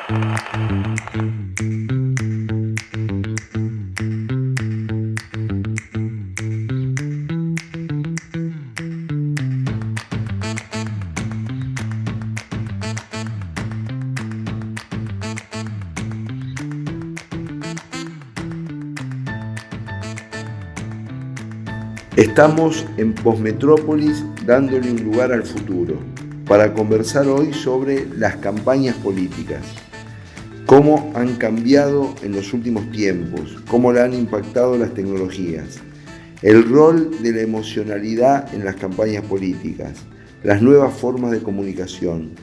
Estamos en Postmetrópolis dándole un lugar al futuro para conversar hoy sobre las campañas políticas, cómo han cambiado en los últimos tiempos, cómo la han impactado las tecnologías, el rol de la emocionalidad en las campañas políticas, las nuevas formas de comunicación,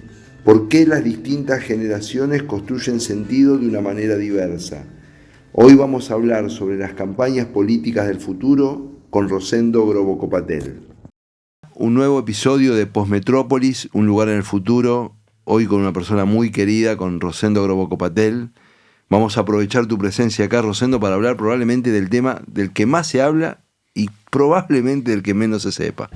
por qué las distintas generaciones construyen sentido de una manera diversa. Hoy vamos a hablar sobre las campañas políticas del futuro con Rosendo Grobocopatel. Un nuevo episodio de Postmetrópolis, un lugar en el futuro, hoy con una persona muy querida, con Rosendo Grobocopatel. Vamos a aprovechar tu presencia acá, Rosendo, para hablar probablemente del tema del que más se habla y probablemente del que menos se sepa.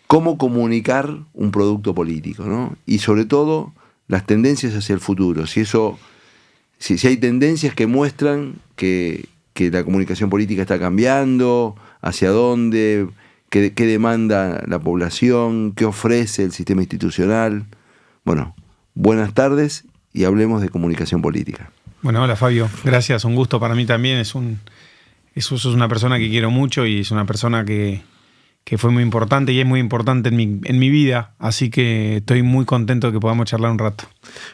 Cómo comunicar un producto político, ¿no? Y sobre todo, las tendencias hacia el futuro. Si hay tendencias que muestran que la comunicación política está cambiando, hacia dónde, qué demanda la población, qué ofrece el sistema institucional. Bueno, buenas tardes y hablemos de comunicación política. Bueno, hola Fabio, gracias, un gusto para mí también. Sos una persona que quiero mucho y es una persona que fue muy importante y es muy importante en mi vida, así que estoy muy contento de que podamos charlar un rato.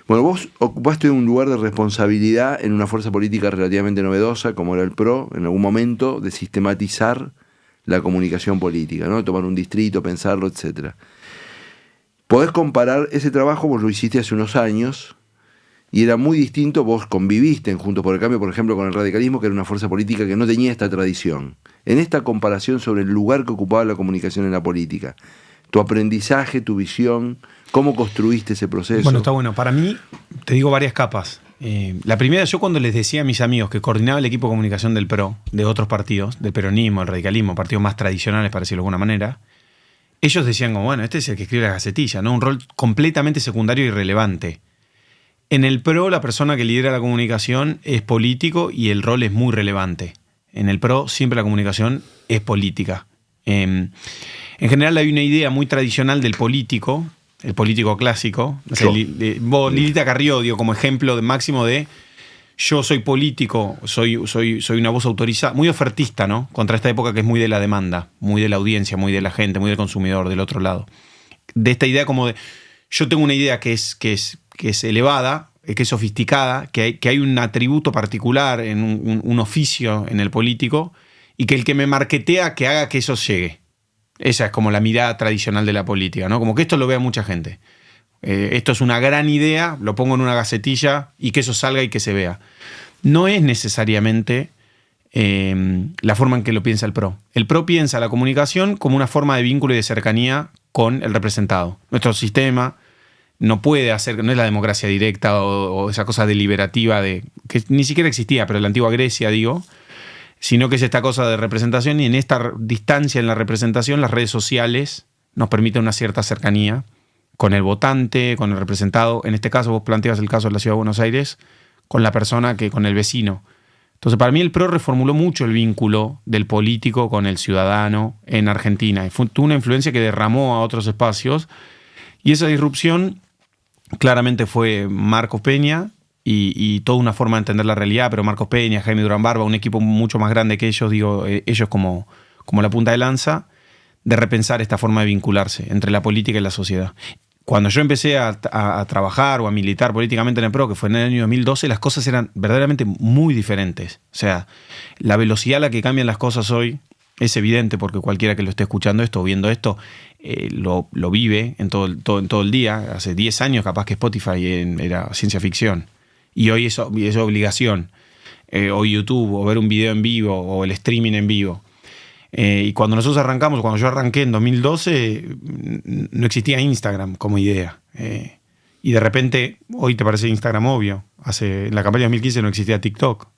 Bueno, vos ocupaste un lugar de responsabilidad en una fuerza política relativamente novedosa, como era el PRO, en algún momento, de sistematizar la comunicación política, ¿no? Tomar un distrito, pensarlo, etc. Podés comparar ese trabajo, vos lo hiciste hace unos años, y era muy distinto, vos conviviste en Juntos por el Cambio, por ejemplo, con el radicalismo, que era una fuerza política que no tenía esta tradición. En esta comparación sobre el lugar que ocupaba la comunicación en la política, tu aprendizaje, tu visión, ¿cómo construiste ese proceso? Bueno, está bueno. Para mí, te digo varias capas. La primera, yo cuando les decía a mis amigos que coordinaba el equipo de comunicación del PRO, de otros partidos, del peronismo, el radicalismo, partidos más tradicionales, para decirlo de alguna manera, ellos decían como, bueno, este es el que escribe la gacetilla, ¿no? Un rol completamente secundario y irrelevante. En el PRO, la persona que lidera la comunicación es político y el rol es muy relevante. En el PRO siempre la comunicación es política. En general hay una idea muy tradicional del político, el político clásico. O sea, Lilita Carrió dio como ejemplo máximo de yo soy político, soy una voz autorizada, muy ofertista, ¿no? Contra esta época que es muy de la demanda, muy de la audiencia, muy de la gente, muy del consumidor, del otro lado. De esta idea como de yo tengo una idea que es elevada, que es sofisticada, que hay un atributo particular, en un oficio en el político, y que el que me marketea que haga que eso llegue. Esa es como la mirada tradicional de la política, ¿no? Como que esto lo vea mucha gente. Esto es una gran idea, lo pongo en una gacetilla y que eso salga y que se vea. No es necesariamente la forma en que lo piensa el PRO. El PRO piensa la comunicación como una forma de vínculo y de cercanía con el representado. Nuestro sistema no puede hacer, no es la democracia directa o esa cosa deliberativa que ni siquiera existía, pero en la antigua Grecia, digo, sino que es esta cosa de representación, y en esta distancia en la representación las redes sociales nos permiten una cierta cercanía con el votante, con el representado. En este caso vos planteas el caso de la Ciudad de Buenos Aires, con la persona que con el vecino. Entonces para mí el PRO reformuló mucho el vínculo del político con el ciudadano en Argentina. Tuvo una influencia que derramó a otros espacios, y esa disrupción claramente fue Marcos Peña y toda una forma de entender la realidad, pero Marcos Peña, Jaime Durán Barba, un equipo mucho más grande que ellos, digo, ellos como la punta de lanza, de repensar esta forma de vincularse entre la política y la sociedad. Cuando yo empecé a trabajar o a militar políticamente en el PRO, que fue en el año 2012, las cosas eran verdaderamente muy diferentes. O sea, la velocidad a la que cambian las cosas hoy es evidente, porque cualquiera que lo esté escuchando esto o viendo esto lo vive en todo el día. Hace 10 años capaz que Spotify era ciencia ficción. Y hoy es obligación. O YouTube, o ver un video en vivo, o el streaming en vivo. Y cuando nosotros arrancamos, cuando yo arranqué en 2012, no existía Instagram como idea. Y de repente, hoy te parece Instagram obvio. En la campaña de 2015 no existía TikTok.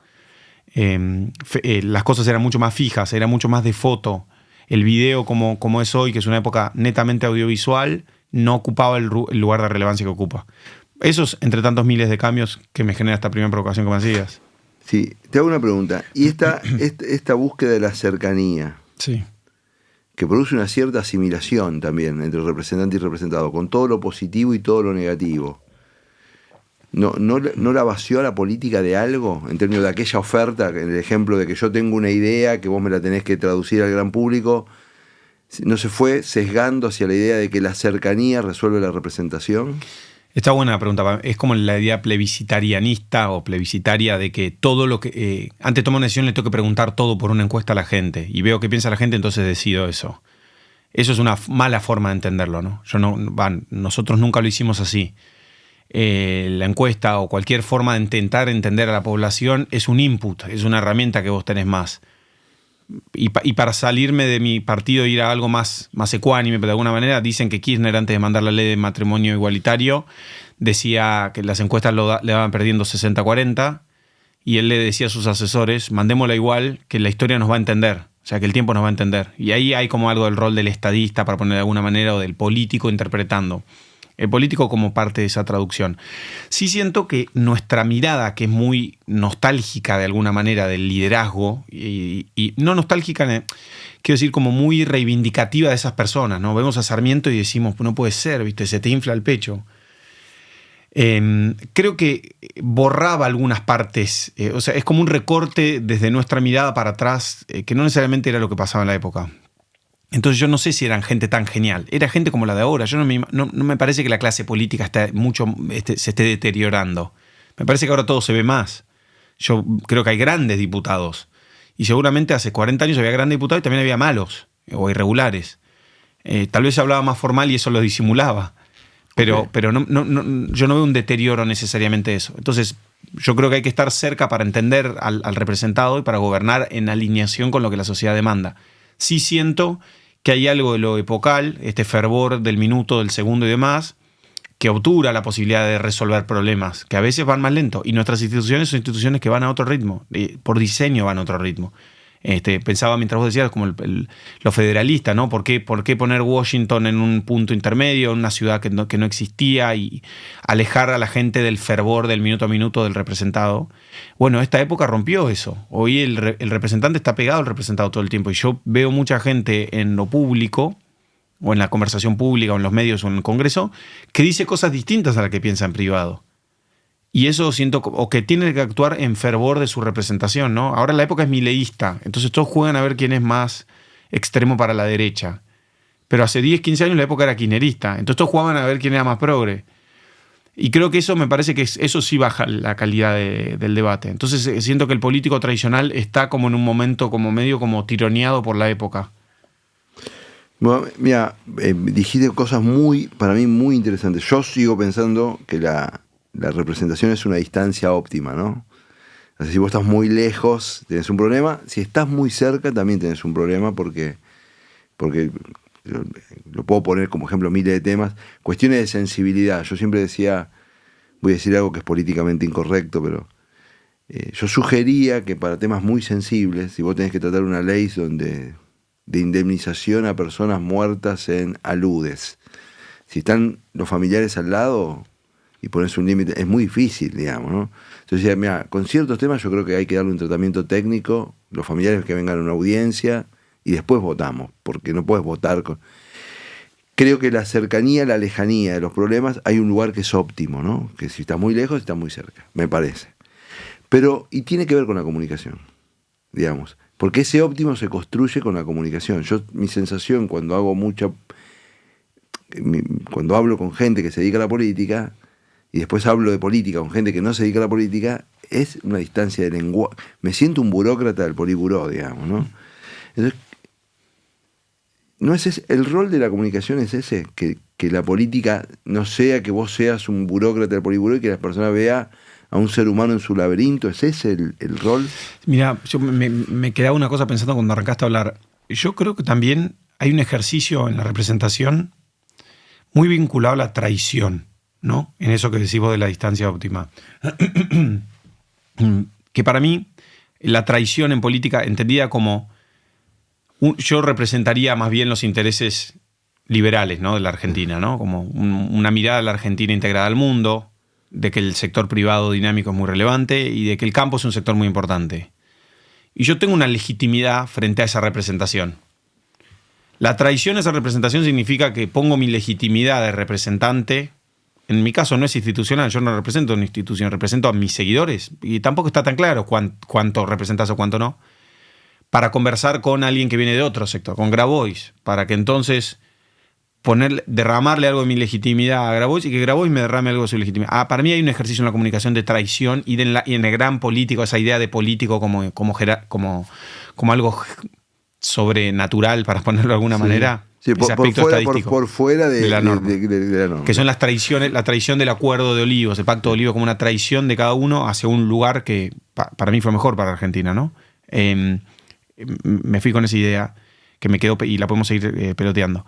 Las cosas eran mucho más fijas, era mucho más de foto. El video como es hoy, que es una época netamente audiovisual, no ocupaba el lugar de relevancia que ocupa. Esos entre tantos miles de cambios que me genera esta primera provocación que me hacías. Sí, te hago una pregunta. Y esta búsqueda de la cercanía, Sí. que produce una cierta asimilación también entre representante y representado, con todo lo positivo y todo lo negativo, ¿no la vació a la política de algo en términos de aquella oferta, el ejemplo de que yo tengo una idea, que vos me la tenés que traducir al gran público? ¿No se fue sesgando hacia la idea de que la cercanía resuelve la representación? Está buena la pregunta. Es como la idea plebiscitarianista o plebiscitaria de que todo lo que... antes de tomar una decisión le tengo que preguntar todo por una encuesta a la gente. Y veo qué piensa la gente, entonces decido eso. Eso es una mala forma de entenderlo, ¿no? Nosotros nunca lo hicimos así. La encuesta o cualquier forma de intentar entender a la población es un input, es una herramienta que vos tenés más. Y para salirme de mi partido e ir a algo más ecuánime, pero de alguna manera, dicen que Kirchner, antes de mandar la ley de matrimonio igualitario, decía que las encuestas le daban perdiendo 60-40, y él le decía a sus asesores, mandémosla igual, que la historia nos va a entender, o sea, que el tiempo nos va a entender. Y ahí hay como algo del rol del estadista, para poner de alguna manera, o del político interpretando. El político como parte de esa traducción. Sí siento que nuestra mirada, que es muy nostálgica de alguna manera del liderazgo, y no nostálgica, quiero decir como muy reivindicativa de esas personas, ¿no? Vemos a Sarmiento y decimos, no puede ser, ¿viste? Se te infla el pecho. Creo que borraba algunas partes, o sea, es como un recorte desde nuestra mirada para atrás, que no necesariamente era lo que pasaba en la época. Entonces yo no sé si eran gente tan genial. Era gente como la de ahora. Yo no me parece que la clase política se esté deteriorando. Me parece que ahora todo se ve más. Yo creo que hay grandes diputados. Y seguramente hace 40 años había grandes diputados y también había malos o irregulares. Tal vez se hablaba más formal y eso lo disimulaba. Pero yo no veo un deterioro necesariamente de eso. Entonces yo creo que hay que estar cerca para entender al representado y para gobernar en alineación con lo que la sociedad demanda. Sí siento que hay algo de lo epocal, este fervor del minuto, del segundo y demás, que obtura la posibilidad de resolver problemas, que a veces van más lento. Y nuestras instituciones son instituciones que van a otro ritmo, por diseño van a otro ritmo. Pensaba mientras vos decías como lo federalista, ¿no? ¿Por qué poner Washington en un punto intermedio, en una ciudad que no existía, y alejar a la gente del fervor del minuto a minuto del representado? Bueno, esta época rompió eso. Hoy el representante está pegado al representado todo el tiempo, y yo veo mucha gente en lo público, o en la conversación pública, o en los medios, o en el Congreso, que dice cosas distintas a las que piensa en privado. Y eso siento, o que tiene que actuar en fervor de su representación, ¿no? Ahora la época es mileísta, entonces todos juegan a ver quién es más extremo para la derecha. Pero hace 10, 15 años la época era kirchnerista, entonces todos jugaban a ver quién era más progre. Y creo que eso me parece que eso sí baja la calidad del debate. Entonces siento que el político tradicional está como en un momento como medio como tironeado por la época. Bueno, mira, dijiste cosas para mí muy interesantes. Yo sigo pensando que la representación es una distancia óptima, ¿no? O sea, si vos estás muy lejos, tenés un problema. Si estás muy cerca, también tenés un problema porque lo puedo poner como ejemplo miles de temas. Cuestiones de sensibilidad. Yo siempre decía, voy a decir algo que es políticamente incorrecto, pero yo sugería que para temas muy sensibles, si vos tenés que tratar una ley de indemnización a personas muertas en aludes, si están los familiares al lado y pones un límite, es muy difícil, digamos, ¿no? Entonces decía, mira, con ciertos temas yo creo que hay que darle un tratamiento técnico, los familiares que vengan a una audiencia, y después votamos, porque no puedes votar con... Creo que la cercanía, la lejanía de los problemas, hay un lugar que es óptimo, ¿no? Que si estás muy lejos, estás muy cerca, me parece. Pero, y tiene que ver con la comunicación, digamos, porque ese óptimo se construye con la comunicación. Mi sensación cuando hablo con gente que se dedica a la política, y después hablo de política con gente que no se dedica a la política, es una distancia de lenguaje. Me siento un burócrata del poliburó, digamos, ¿no? Entonces, ¿no es ese, el rol de la comunicación es ese? Que la política no sea que vos seas un burócrata del poliburó y que la persona vea a un ser humano en su laberinto. ¿Es ese el rol? Mira, yo me quedaba una cosa pensando cuando arrancaste a hablar. Yo creo que también hay un ejercicio en la representación muy vinculado a la traición, ¿no? En eso que decís vos de la distancia óptima. Que para mí, la traición en política, entendida como... yo representaría más bien los intereses liberales, ¿no? De la Argentina, ¿no? Como una mirada a la Argentina integrada al mundo, de que el sector privado dinámico es muy relevante y de que el campo es un sector muy importante. Y yo tengo una legitimidad frente a esa representación. La traición a esa representación significa que pongo mi legitimidad de representante. En mi caso no es institucional, yo no represento a una institución, represento a mis seguidores. Y tampoco está tan claro cuánto representas o cuánto no. Para conversar con alguien que viene de otro sector, con Grabois, para que entonces derramarle algo de mi legitimidad a Grabois y que Grabois me derrame algo de su legitimidad. Para mí hay un ejercicio en la comunicación de traición y en el gran político, esa idea de político como algo sobrenatural, para ponerlo de alguna manera. Sí, por fuera de la norma. Que son las traiciones, la traición del acuerdo de Olivos, el pacto de Olivos, como una traición de cada uno hacia un lugar que para mí fue mejor para Argentina, ¿no? Me fui con esa idea que me quedó y la podemos seguir peloteando.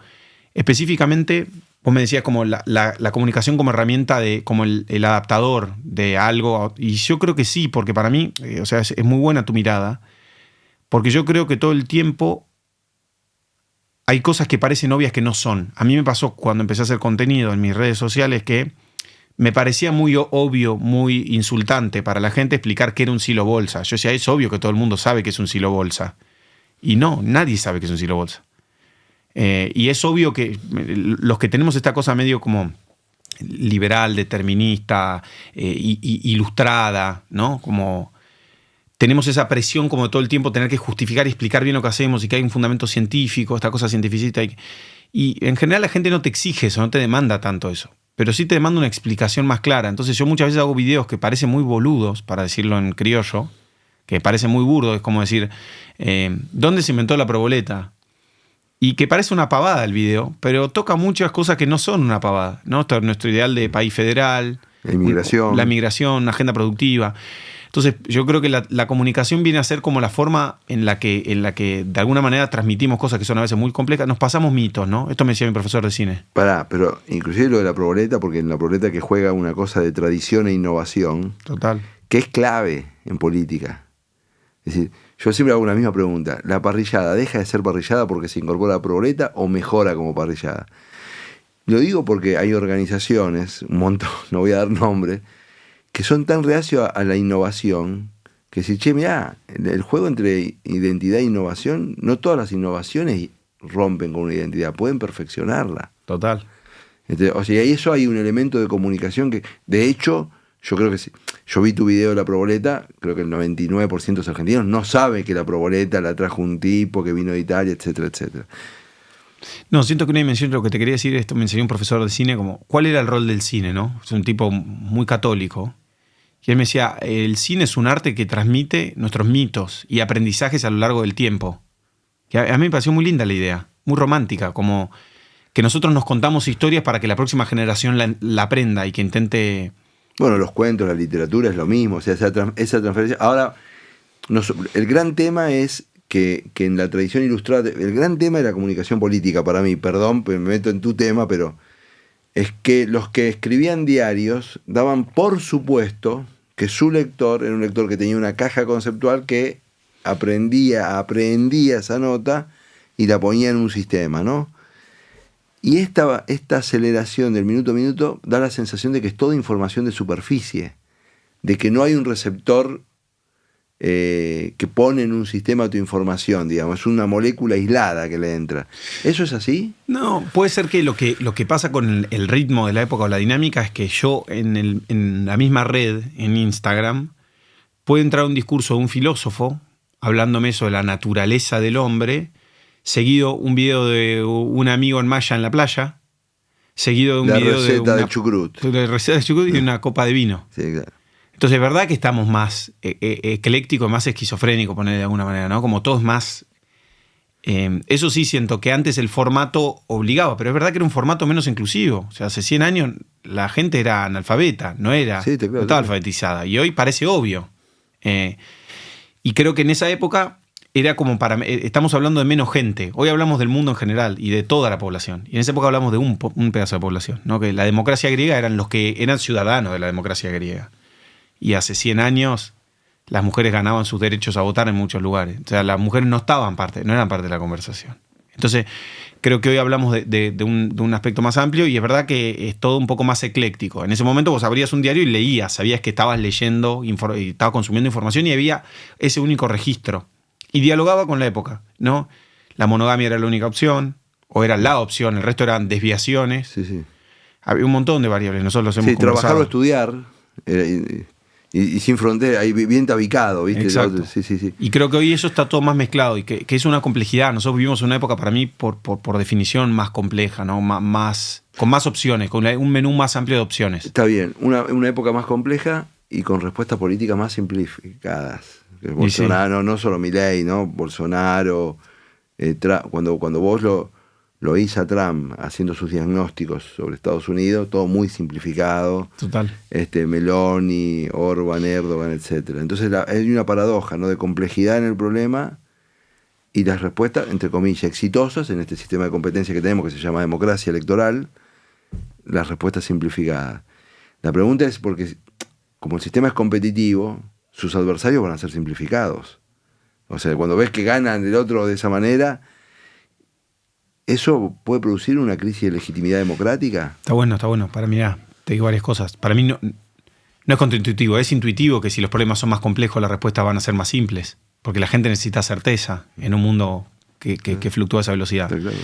Específicamente, vos me decías como la comunicación como herramienta, como el adaptador de algo, y yo creo que sí, porque para mí, es muy buena tu mirada, porque yo creo que todo el tiempo hay cosas que parecen obvias que no son. A mí me pasó cuando empecé a hacer contenido en mis redes sociales que me parecía muy obvio, muy insultante para la gente explicar qué era un silo bolsa. Yo decía, es obvio que todo el mundo sabe que es un silo bolsa. Y no, nadie sabe que es un silo bolsa. Y es obvio que los que tenemos esta cosa medio como liberal, determinista, ilustrada, ¿no? Como tenemos esa presión como de todo el tiempo tener que justificar y explicar bien lo que hacemos y que hay un fundamento científico, esta cosa cientificista. Y en general la gente no te exige eso, no te demanda tanto eso. Pero sí te demanda una explicación más clara. Entonces yo muchas veces hago videos que parecen muy boludos, para decirlo en criollo, que parecen muy burdos. Es como decir, ¿dónde se inventó la proboleta? Y que parece una pavada el video, pero toca muchas cosas que no son una pavada, ¿no? Nuestro ideal de país federal, la inmigración, agenda productiva. Entonces, yo creo que la comunicación viene a ser como la forma en la que de alguna manera transmitimos cosas que son a veces muy complejas. Nos pasamos mitos, ¿no? Esto me decía mi profesor de cine. Pero inclusive lo de la proboleta, porque en la proboleta que juega una cosa de tradición e innovación. Total. Que es clave en política. Es decir, yo siempre hago una misma pregunta. ¿La parrillada deja de ser parrillada porque se incorpora la proboleta o mejora como parrillada? Lo digo porque hay organizaciones, un montón, no voy a dar nombre, que son tan reacios a la innovación que si, mirá, el juego entre identidad e innovación, no todas las innovaciones rompen con una identidad, pueden perfeccionarla. Total. Entonces, y eso hay un elemento de comunicación que, de hecho, yo creo que sí. Yo vi tu video de la proboleta, creo que el 99% de los argentinos no sabe que la proboleta la trajo un tipo que vino de Italia, etcétera, etcétera. No, siento que una dimensión, lo que te quería decir, esto me enseñó un profesor de cine, como, ¿cuál era el rol del cine, no? Es un tipo muy católico. Y él me decía, el cine es un arte que transmite nuestros mitos y aprendizajes a lo largo del tiempo. Y a mí me pareció muy linda la idea, muy romántica, como que nosotros nos contamos historias para que la próxima generación la aprenda y que intente... Bueno, los cuentos, la literatura es lo mismo, o sea, esa transferencia. Ahora, el gran tema es que en la tradición ilustrada, el gran tema de la comunicación política para mí, perdón, me meto en tu tema, pero es que los que escribían diarios daban por supuesto que su lector era un lector que tenía una caja conceptual que aprendía esa nota y la ponía en un sistema, ¿no? Y esta aceleración del minuto a minuto da la sensación de que es toda información de superficie, de que no hay un receptor que pone en un sistema tu información, digamos, es una molécula aislada que le entra. ¿Eso es así? No, puede ser que lo que pasa con el ritmo de la época o la dinámica es que yo en la misma red, en Instagram, puede entrar un discurso de un filósofo hablándome eso de la naturaleza del hombre, seguido un video de un amigo en malla en la playa, seguido de un video de una chucrut. De receta de chucrut y una copa de vino. Sí, claro. Entonces, es verdad que estamos más eclécticos, más esquizofrénicos, poner de alguna manera, ¿no? Como todos más... eso sí siento que antes el formato obligaba, pero es verdad que era un formato menos inclusivo. O sea, hace 100 años la gente era analfabeta, no estaba alfabetizada. Y hoy parece obvio. Y creo que en esa época era como estamos hablando de menos gente. Hoy hablamos del mundo en general y de toda la población. Y en esa época hablamos de un pedazo de población, ¿no? Que la democracia griega eran los que eran ciudadanos de la democracia griega. Y hace 100 años las mujeres ganaban sus derechos a votar en muchos lugares. O sea, las mujeres no eran parte de la conversación. Entonces, creo que hoy hablamos de un aspecto más amplio y es verdad que es todo un poco más ecléctico. En ese momento vos abrías un diario y leías, sabías que estabas leyendo, y estabas consumiendo información y había ese único registro. Y dialogaba con la época, ¿no? La monogamia era la única opción, o era la opción, el resto eran desviaciones. Sí, sí. Había un montón de variables, nosotros los hemos conversado. Trabajar o estudiar, y sin frontera, ahí bien tabicado, ¿viste? Exacto. Sí. Y creo que hoy eso está todo más mezclado y que es una complejidad. Nosotros vivimos una época, para mí, por definición, más compleja, ¿no? Con más opciones, con un menú más amplio de opciones. Está bien, una época más compleja y con respuestas políticas más simplificadas. Bolsonaro, sí. No solo Milei, ¿no? Bolsonaro, cuando vos lo oís a Trump haciendo sus diagnósticos sobre Estados Unidos, todo muy simplificado. Total. Meloni, Orban, Erdogan, etc. Entonces hay una paradoja, ¿no? De complejidad en el problema y las respuestas, entre comillas, exitosas en este sistema de competencia que tenemos, que se llama democracia electoral, las respuestas simplificadas. La pregunta es porque, como el sistema es competitivo, sus adversarios van a ser simplificados. O sea, cuando ves que ganan el otro de esa manera, ¿eso puede producir una crisis de legitimidad democrática? Está bueno. Para mí, te digo varias cosas. Para mí no es contraintuitivo, es intuitivo que si los problemas son más complejos, las respuestas van a ser más simples. Porque la gente necesita certeza en un mundo que fluctúa a esa velocidad. Claro.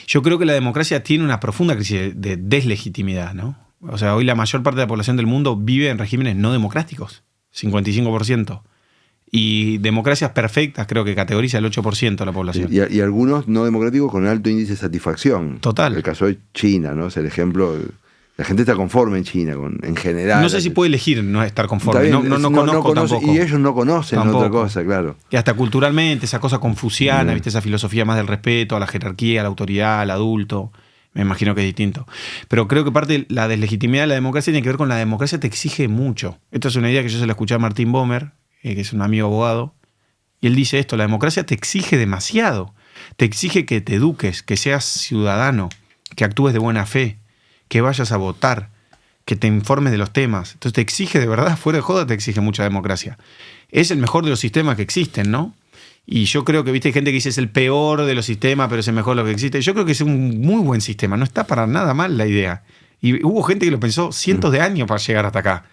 Yo creo que la democracia tiene una profunda crisis de deslegitimidad, ¿no? O sea, hoy la mayor parte de la población del mundo vive en regímenes no democráticos, 55%. Y democracias perfectas creo que categoriza el 8% de la población. Y algunos no democráticos con alto índice de satisfacción. Total. El caso de China, ¿no? Es el ejemplo. La gente está conforme en China, en general. No sé si puede elegir no estar conforme. Bien, no conozco tampoco. Y ellos no conocen tampoco. Otra cosa, claro. Y hasta culturalmente, esa cosa confuciana, ¿viste? Esa filosofía más del respeto a la jerarquía, a la autoridad, al adulto. Me imagino que es distinto. Pero creo que parte de la deslegitimidad de la democracia tiene que ver con la democracia te exige mucho. Esto es una idea que yo se la escuché a Martín Bomer, que es un amigo abogado, y él dice esto: la democracia te exige demasiado, te exige que te eduques, que seas ciudadano, que actúes de buena fe, que vayas a votar, que te informes de los temas. Entonces te exige de verdad, fuera de joda, te exige mucha democracia. Es el mejor de los sistemas que existen, ¿no? Y yo creo que, viste, hay gente que dice es el peor de los sistemas, pero es el mejor de lo que existe. Yo creo que es un muy buen sistema, no está para nada mal la idea. Y hubo gente que lo pensó cientos de años para llegar hasta acá.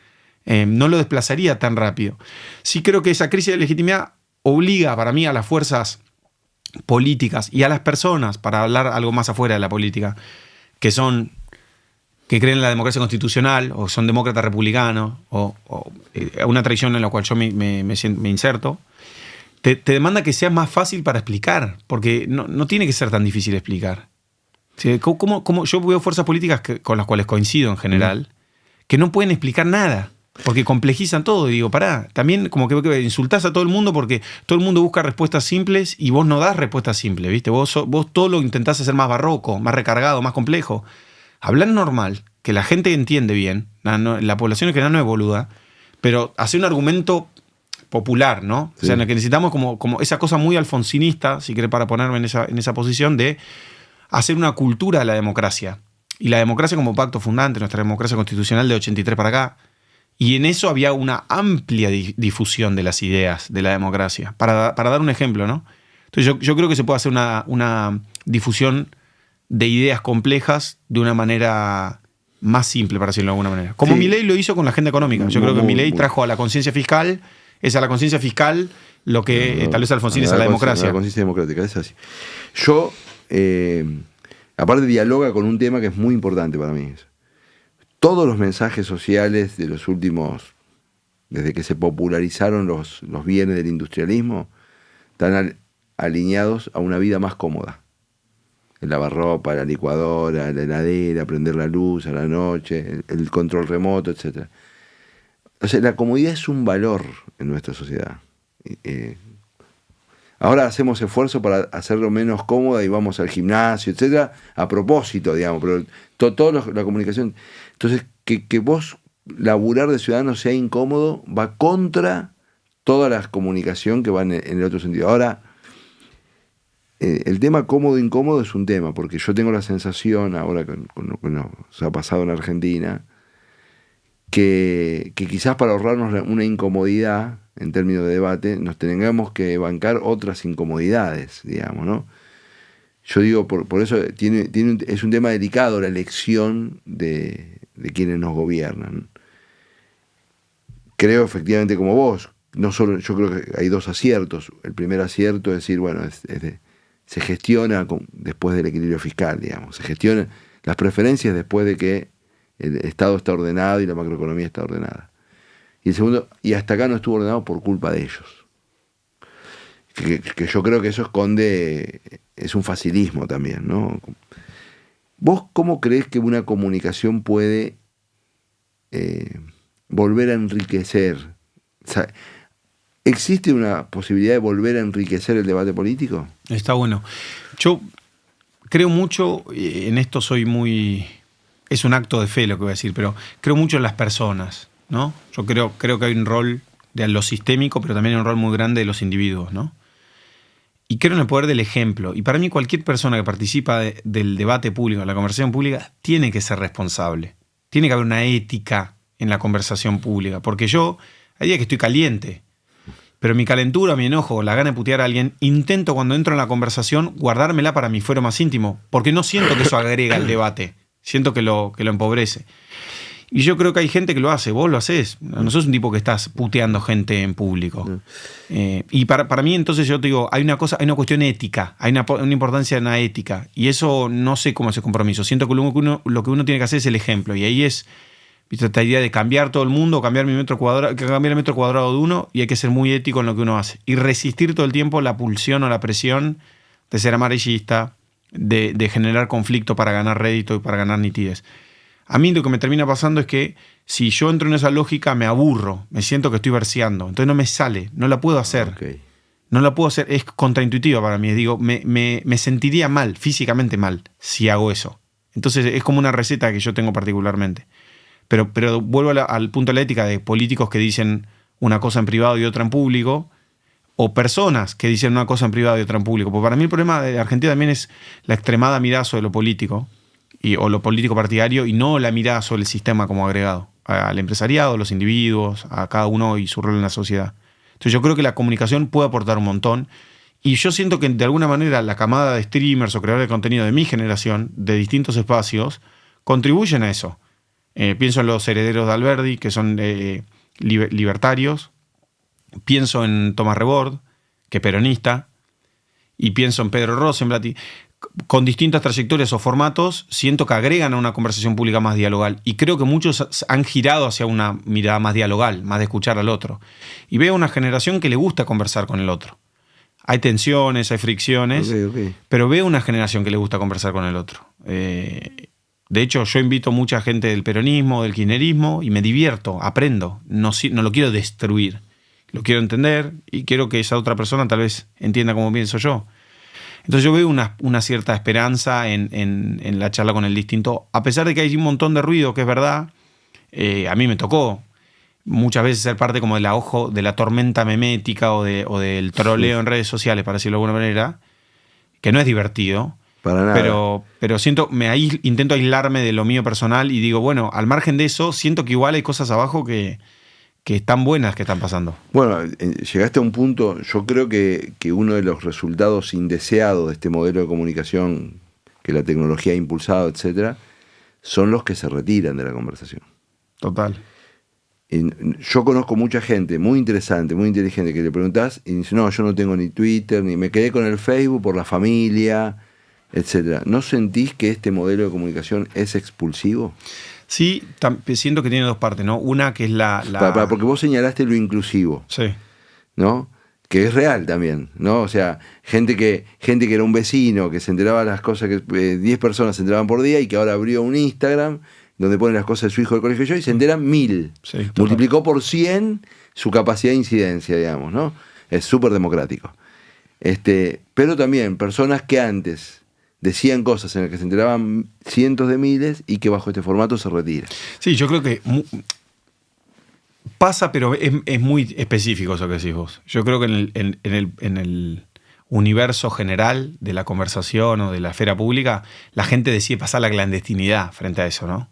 No lo desplazaría tan rápido. Sí creo que esa crisis de legitimidad obliga para mí a las fuerzas políticas y a las personas, para hablar algo más afuera de la política, que creen en la democracia constitucional o son demócratas republicanos o una tradición en la cual yo me inserto, te demanda que sea más fácil para explicar, porque no tiene que ser tan difícil explicar. ¿Sí? ¿Cómo yo veo fuerzas políticas con las cuales coincido en general, que no pueden explicar nada? Porque complejizan todo. Y digo, pará, también como que insultás a todo el mundo porque todo el mundo busca respuestas simples y vos no das respuestas simples, ¿viste? Vos todo lo intentás hacer más barroco, más recargado, más complejo. Hablar normal, que la gente entiende bien, la población en general no es boluda, pero hacer un argumento popular, ¿no? Sí. O sea, en el que necesitamos como esa cosa muy alfonsinista, si querés, para ponerme en esa posición de hacer una cultura de la democracia. Y la democracia como pacto fundante, nuestra democracia constitucional de 83 para acá. Y en eso había una amplia difusión de las ideas de la democracia. Para dar un ejemplo, ¿no? Entonces yo creo que se puede hacer una difusión de ideas complejas de una manera más simple, para decirlo de alguna manera. Como Milei lo hizo con la agenda económica. Yo creo que Milei trajo a la conciencia fiscal, es a la conciencia fiscal lo que tal vez Alfonsín es a la democracia. La conciencia democrática, es así. Yo, aparte, dialoga con un tema que es muy importante para mí. Todos los mensajes sociales de los últimos, desde que se popularizaron los bienes del industrialismo, están alineados a una vida más cómoda. El lavarropa, la licuadora, la heladera, prender la luz a la noche, el control remoto, etc. O sea, la comodidad es un valor en nuestra sociedad. Ahora hacemos esfuerzo para hacerlo menos cómoda y vamos al gimnasio, etc. A propósito, digamos, pero toda la comunicación. Entonces, que vos laburar de ciudadano sea incómodo va contra toda la comunicación que va en el otro sentido. Ahora, el tema cómodo-incómodo es un tema, porque yo tengo la sensación, ahora con lo que nos ha pasado en Argentina, que quizás para ahorrarnos una incomodidad en términos de debate, nos tengamos que bancar otras incomodidades, digamos, ¿no? yo digo, por eso es un tema delicado la elección de quienes nos gobiernan. Creo efectivamente como vos, no solo, yo creo que hay dos aciertos. El primer acierto es decir, bueno, se gestiona después del equilibrio fiscal, digamos. Se gestionan las preferencias después de que el Estado está ordenado y la macroeconomía está ordenada. Y el segundo, y hasta acá no estuvo ordenado por culpa de ellos. Que yo creo que eso esconde, es un facilismo también, ¿no? ¿Vos cómo crees que una comunicación puede volver a enriquecer? O sea, ¿existe una posibilidad de volver a enriquecer el debate político? Está bueno. Yo creo mucho, en esto soy muy... Es un acto de fe lo que voy a decir, pero creo mucho en las personas, ¿no? Yo creo que hay un rol de lo sistémico, pero también hay un rol muy grande de los individuos, ¿no? Y creo en el poder del ejemplo. Y para mí cualquier persona que participa del debate público, de la conversación pública, tiene que ser responsable. Tiene que haber una ética en la conversación pública. Porque hay días que estoy caliente, pero mi calentura, mi enojo, la gana de putear a alguien, intento cuando entro en la conversación guardármela para mi fuero más íntimo, porque no siento que eso agrega al debate. Siento que lo empobrece. Y yo creo que hay gente que lo hace, vos lo hacés. No sos un tipo que estás puteando gente en público. Y para mí, entonces, yo te digo, hay una cuestión ética, hay una importancia en la ética. Y eso no sé cómo es el compromiso. Siento que lo que uno tiene que hacer es el ejemplo. Y ahí es, ¿viste? Esta idea de cambiar todo el mundo, cambiar el metro cuadrado de uno, y hay que ser muy ético en lo que uno hace. Y resistir todo el tiempo la pulsión o la presión de ser amarillista, de generar conflicto para ganar rédito y para ganar nitidez. A mí lo que me termina pasando es que si yo entro en esa lógica me aburro, me siento que estoy verseando, entonces no me sale, no la puedo hacer. Okay. No la puedo hacer, es contraintuitiva para mí. Digo, me sentiría mal, físicamente mal, si hago eso. Entonces es como una receta que yo tengo particularmente. Pero vuelvo al punto de la ética de políticos que dicen una cosa en privado y otra en público, o personas que dicen una cosa en privado y otra en público. Porque para mí el problema de Argentina también es la extremada mirada sobre lo político, o lo político partidario, y no la mirada sobre el sistema como agregado, al empresariado, a los individuos, a cada uno y su rol en la sociedad. Entonces yo creo que la comunicación puede aportar un montón, y yo siento que de alguna manera la camada de streamers o creadores de contenido de mi generación, de distintos espacios, contribuyen a eso. Pienso en los herederos de Alberdi, que son libertarios, pienso en Tomás Rebord, que es peronista, y pienso en Pedro Rosenblatt, con distintas trayectorias o formatos, siento que agregan a una conversación pública más dialogal. Y creo que muchos han girado hacia una mirada más dialogal, más de escuchar al otro. Y veo una generación que le gusta conversar con el otro. Hay tensiones, hay fricciones, pero veo una generación que le gusta conversar con el otro. De hecho, yo invito a mucha gente del peronismo, del kirchnerismo, y me divierto, aprendo. No lo quiero destruir, lo quiero entender, y quiero que esa otra persona tal vez entienda cómo pienso yo. Entonces yo veo una cierta esperanza en la charla con el distinto, a pesar de que hay un montón de ruido, que es verdad. A mí me tocó muchas veces ser parte como de la tormenta memética o del troleo en redes sociales, para decirlo de alguna manera, que no es divertido. Para nada. Pero intento aislarme de lo mío personal y digo, bueno, al margen de eso, siento que igual hay cosas abajo que están buenas que están pasando. Bueno, llegaste a un punto, yo creo que uno de los resultados indeseados de este modelo de comunicación que la tecnología ha impulsado, etcétera, son los que se retiran de la conversación. Total. Yo conozco mucha gente muy interesante, muy inteligente, que le preguntás y dice, no, yo no tengo ni Twitter, ni me quedé con el Facebook por la familia, etcétera. ¿No sentís que este modelo de comunicación es expulsivo? Sí, siento que tiene dos partes, ¿no? Una que es Porque vos señalaste lo inclusivo, sí, ¿no? Que es real también, ¿no? O sea, gente que era un vecino, que se enteraba de las cosas, que 10 personas se enteraban por día y que ahora abrió un Instagram donde pone las cosas de su hijo del colegio y se enteran 1000. Sí, multiplicó por 100 su capacidad de incidencia, digamos, ¿no? Es súper democrático. Pero también personas que antes decían cosas en las que se enteraban cientos de miles y que bajo este formato se retira. Sí, yo creo que pasa, pero es muy específico eso que decís vos. Yo creo que en el universo general de la conversación o de la esfera pública, la gente decide pasar la clandestinidad frente a eso, ¿no?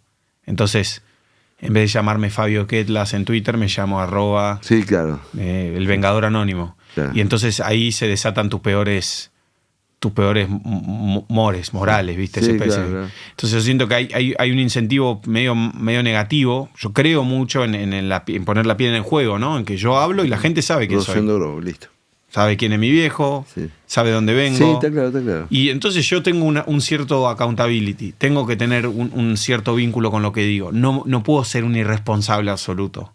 Entonces, en vez de llamarme Fabio Ketlas en Twitter, me llamo @ sí, claro. el Vengador Anónimo. Claro. Y entonces ahí se desatan tus peores tus peores morales, ¿viste? Sí, claro. Entonces yo siento que hay un incentivo medio negativo. Yo creo mucho en poner la piel en el juego, ¿no? En que yo hablo y la gente sabe quién soy. Listo. Sabe quién es mi viejo, sí. Sabe dónde vengo. Sí, está claro. Y entonces yo tengo un cierto accountability. Tengo que tener un cierto vínculo con lo que digo. No puedo ser un irresponsable absoluto.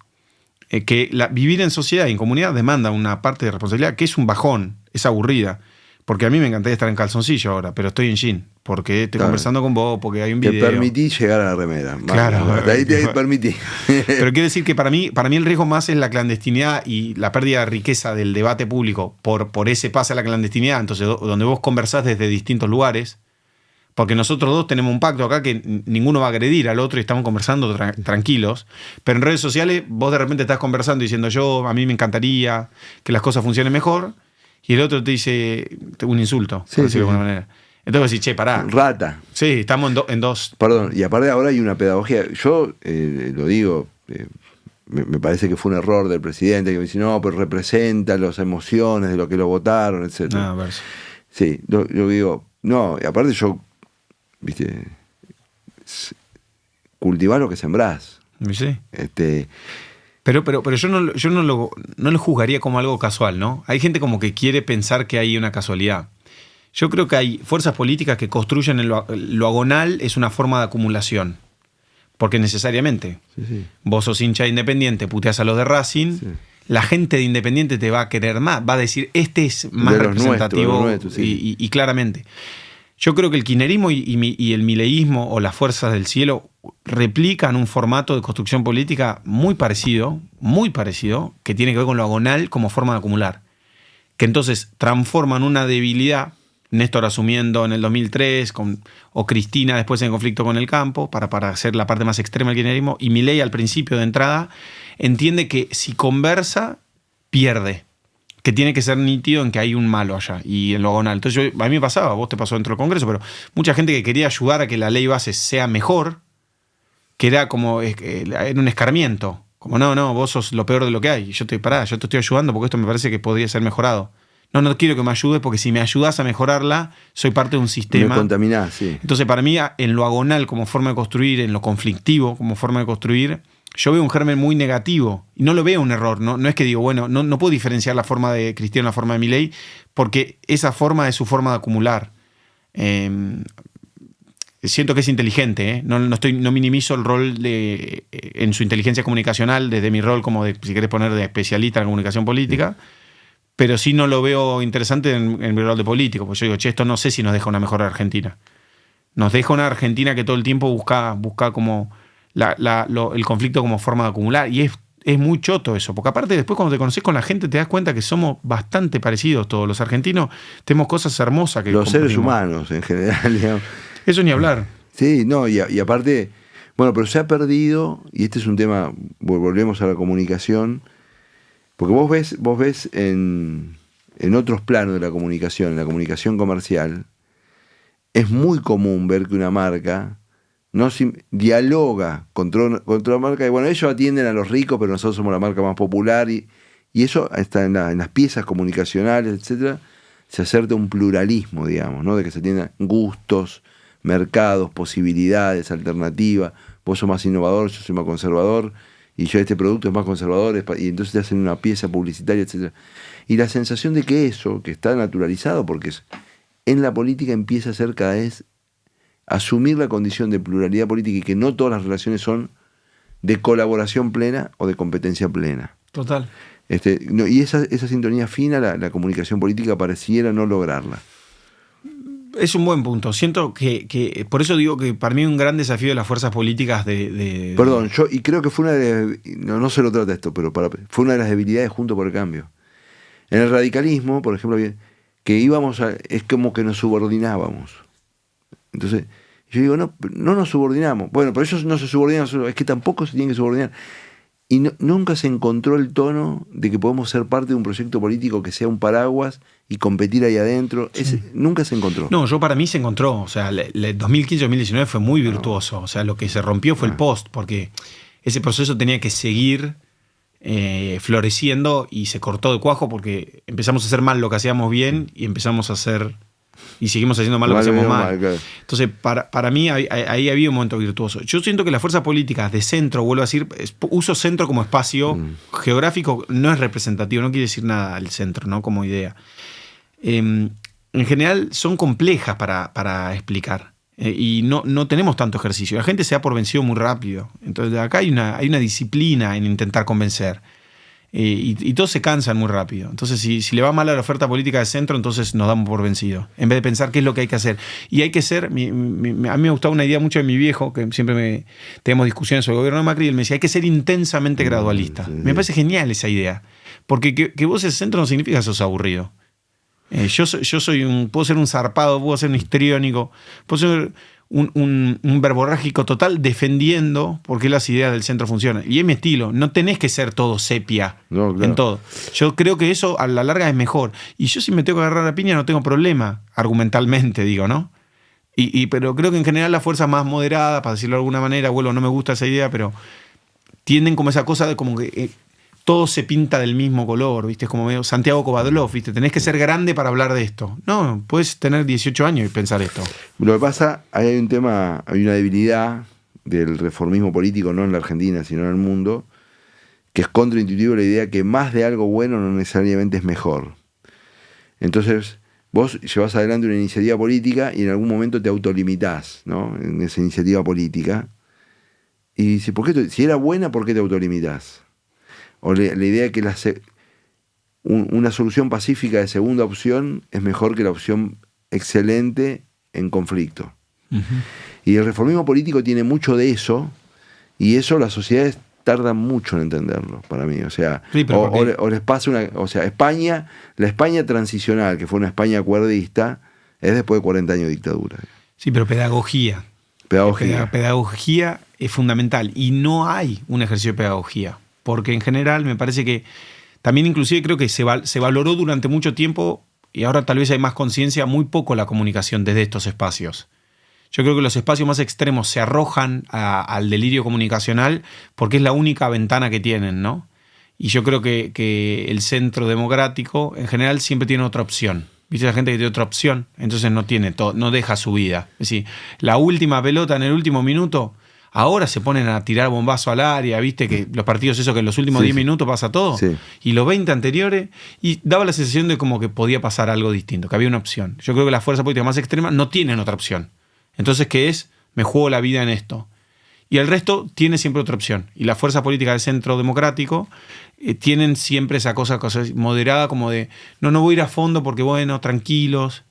Vivir en sociedad y en comunidad demanda una parte de responsabilidad que es un bajón, es aburrida. Porque a mí me encantaría estar en calzoncillo ahora, pero estoy en jean. Porque estoy conversando con vos, porque hay un video. Te permití llegar a la remera. Claro. Ahí te permití. Pero quiero decir que para mí el riesgo más es la clandestinidad y la pérdida de riqueza del debate público por ese pase a la clandestinidad. Entonces, donde vos conversás desde distintos lugares. Porque nosotros dos tenemos un pacto acá que ninguno va a agredir al otro y estamos conversando tranquilos. Pero en redes sociales vos de repente estás conversando diciendo a mí me encantaría que las cosas funcionen mejor. Y el otro te dice un insulto, por decirlo de alguna manera. Entonces decís, pará. Rata. Sí, estamos en dos. Perdón, y aparte ahora hay una pedagogía. Yo lo digo, me parece que fue un error del presidente que me dice, no, pero representa las emociones de lo que lo votaron, etc. Sí, yo digo, no, y aparte yo, viste, cultivar lo que sembrás. Sí. Pero yo no lo juzgaría como algo casual, ¿no? Hay gente como que quiere pensar que hay una casualidad. Yo creo que hay fuerzas políticas que construyen lo agonal, es una forma de acumulación. Porque necesariamente, vos sos hincha de Independiente, puteás a los de Racing, la gente de Independiente te va a querer más, va a decir, este es más representativo y claramente. Yo creo que el kirchnerismo y el mileísmo o las fuerzas del cielo replican un formato de construcción política muy parecido, que tiene que ver con lo agonal como forma de acumular. Que entonces transforman una debilidad, Néstor asumiendo en el 2003, o Cristina después en conflicto con el campo, para hacer la parte más extrema del kirchnerismo, y Milei al principio de entrada entiende que si conversa, pierde. Que tiene que ser nítido en que hay un malo allá y en lo agonal. Entonces a mí me pasaba, vos te pasó dentro del Congreso, pero mucha gente que quería ayudar a que la ley base sea mejor, que era como era un escarmiento. Como no, vos sos lo peor de lo que hay. Y yo te estoy ayudando porque esto me parece que podría ser mejorado. No quiero que me ayudes porque si me ayudas a mejorarla, soy parte de un sistema. Me contaminás, sí. Entonces para mí, en lo agonal como forma de construir, en lo conflictivo como forma de construir, yo veo un germen muy negativo y no lo veo un error. No es que digo, bueno, no puedo diferenciar la forma de Cristina de la forma de Milei porque esa forma es su forma de acumular. Siento que es inteligente, ¿eh? No minimizo el rol en su inteligencia comunicacional desde mi rol como si querés poner de especialista en comunicación política, pero sí no lo veo interesante en mi rol de político, porque yo digo, esto no sé si nos deja una mejor Argentina. Nos deja una Argentina que todo el tiempo busca como el conflicto como forma de acumular. Y es muy choto eso. Porque aparte después cuando te conoces con la gente te das cuenta que somos bastante parecidos todos. Los argentinos tenemos cosas hermosas que los seres humanos en general, digamos. Eso ni hablar. Sí, no, y aparte, bueno, pero se ha perdido, y este es un tema, volvemos a la comunicación, porque vos ves en otros planos de la comunicación, en la comunicación comercial, es muy común ver que una marca dialoga contra la marca, y bueno, ellos atienden a los ricos, pero nosotros somos la marca más popular, y eso está en las piezas comunicacionales, etcétera, se acerca un pluralismo, digamos, ¿no? De que se atiendan gustos, mercados, posibilidades, alternativas. Vos sos más innovador, yo soy más conservador, y este producto es más conservador, y entonces te hacen una pieza publicitaria, etcétera. Y la sensación de que eso, que está naturalizado, porque en la política empieza a ser cada vez asumir la condición de pluralidad política y que no todas las relaciones son de colaboración plena o de competencia plena. Total. Y esa sintonía fina, la comunicación política pareciera no lograrla. Es un buen punto. Siento que por eso digo que para mí un gran desafío de las fuerzas políticas Perdón, y creo que fue una de... No se lo trata esto, pero fue una de las debilidades Juntos por el Cambio. En el radicalismo, por ejemplo, que es como que nos subordinábamos. Entonces, yo digo, no nos subordinamos. Bueno, pero ellos no se subordinan, es que tampoco se tienen que subordinar. Y nunca se encontró el tono de que podemos ser parte de un proyecto político que sea un paraguas y competir ahí adentro. Sí. Nunca se encontró. No, para mí se encontró. O sea, el 2015-2019 fue muy virtuoso. O sea, lo que se rompió fue el post, porque ese proceso tenía que seguir floreciendo y se cortó de cuajo porque empezamos a hacer mal lo que hacíamos bien y empezamos a hacer Y seguimos haciendo mal lo que hacemos mal. Claro. Entonces, para mí, ahí había un momento virtuoso. Yo siento que las fuerzas políticas de centro, vuelvo a decir, uso centro como espacio geográfico, no es representativo, no quiere decir nada el centro, ¿no? Como idea. En general, son complejas para explicar. Y no tenemos tanto ejercicio. La gente se da por vencido muy rápido. Entonces, acá hay una disciplina en intentar convencer. Y todos se cansan muy rápido. Entonces, si le va mal a la oferta política de centro, entonces nos damos por vencidos. En vez de pensar qué es lo que hay que hacer. Y hay que ser... a mí me gustaba una idea mucho de mi viejo, que siempre teníamos discusiones sobre el gobierno de Macri, y él me decía, hay que ser intensamente gradualista. Sí. Me parece genial esa idea. Porque que vos seas centro no significa que sos aburrido. Yo puedo ser un zarpado, puedo ser un histriónico, puedo ser un verborrágico total defendiendo por qué las ideas del centro funcionan. Y es mi estilo, no tenés que ser todo sepia en todo. Yo creo que eso a la larga es mejor. Y yo si me tengo que agarrar a piña no tengo problema, argumentalmente digo, ¿no? Pero creo que en general las fuerzas más moderadas, para decirlo de alguna manera, no me gusta esa idea, pero tienden como esa cosa de como que... todo se pinta del mismo color, ¿viste? Es como medio Santiago Kovadlov, ¿viste? Tenés que ser grande para hablar de esto. No, puedes tener 18 años y pensar esto. Lo que pasa, hay un tema, hay una debilidad del reformismo político, no en la Argentina, sino en el mundo, que es contraintuitivo la idea que más de algo bueno no necesariamente es mejor. Entonces, vos llevas adelante una iniciativa política y en algún momento te autolimitás, ¿no? En esa iniciativa política. Y dices, si era buena, ¿por qué te autolimitás? O la idea de que una solución pacífica de segunda opción es mejor que la opción excelente en conflicto. Uh-huh. Y el reformismo político tiene mucho de eso, y eso las sociedades tardan mucho en entenderlo, para mí. O sea, sí, o les pasa España, la España transicional, que fue una España cuerdista, es después de 40 años de dictadura. Sí, pero pedagogía. Pedagogía es fundamental, y no hay un ejercicio de pedagogía. Porque en general me parece que también inclusive creo que se valoró durante mucho tiempo, y ahora tal vez hay más conciencia, muy poco la comunicación desde estos espacios. Yo creo que los espacios más extremos se arrojan al delirio comunicacional porque es la única ventana que tienen, ¿no? Y yo creo que el centro democrático en general siempre tiene otra opción. ¿Viste la gente que tiene otra opción? Entonces no deja su vida. Es decir, la última pelota en el último minuto... Ahora se ponen a tirar bombazo al área, viste que los partidos eso que en los últimos 10 minutos pasa todo, y los 20 anteriores, y daba la sensación de como que podía pasar algo distinto, que había una opción. Yo creo que las fuerzas políticas más extremas no tienen otra opción. Entonces, ¿qué es? Me juego la vida en esto. Y el resto tiene siempre otra opción. Y las fuerzas políticas del centro democrático tienen siempre esa cosa moderada, como de, no voy a ir a fondo porque, tranquilos.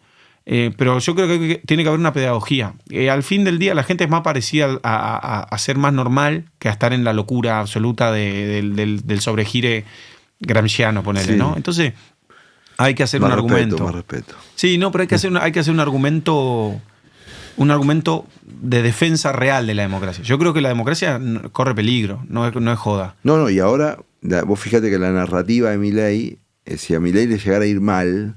Pero yo creo que tiene que haber una pedagogía. Al fin del día la gente es más parecida a ser más normal que a estar en la locura absoluta del sobregire gramsciano, ponele, ¿no? Entonces hay que hacer un argumento. Más respeto. Sí, no, pero hay que hacer un argumento de defensa real de la democracia. Yo creo que la democracia corre peligro, no es joda. No, y ahora, vos fíjate que la narrativa de Milei, si a Milei le llegara a ir mal...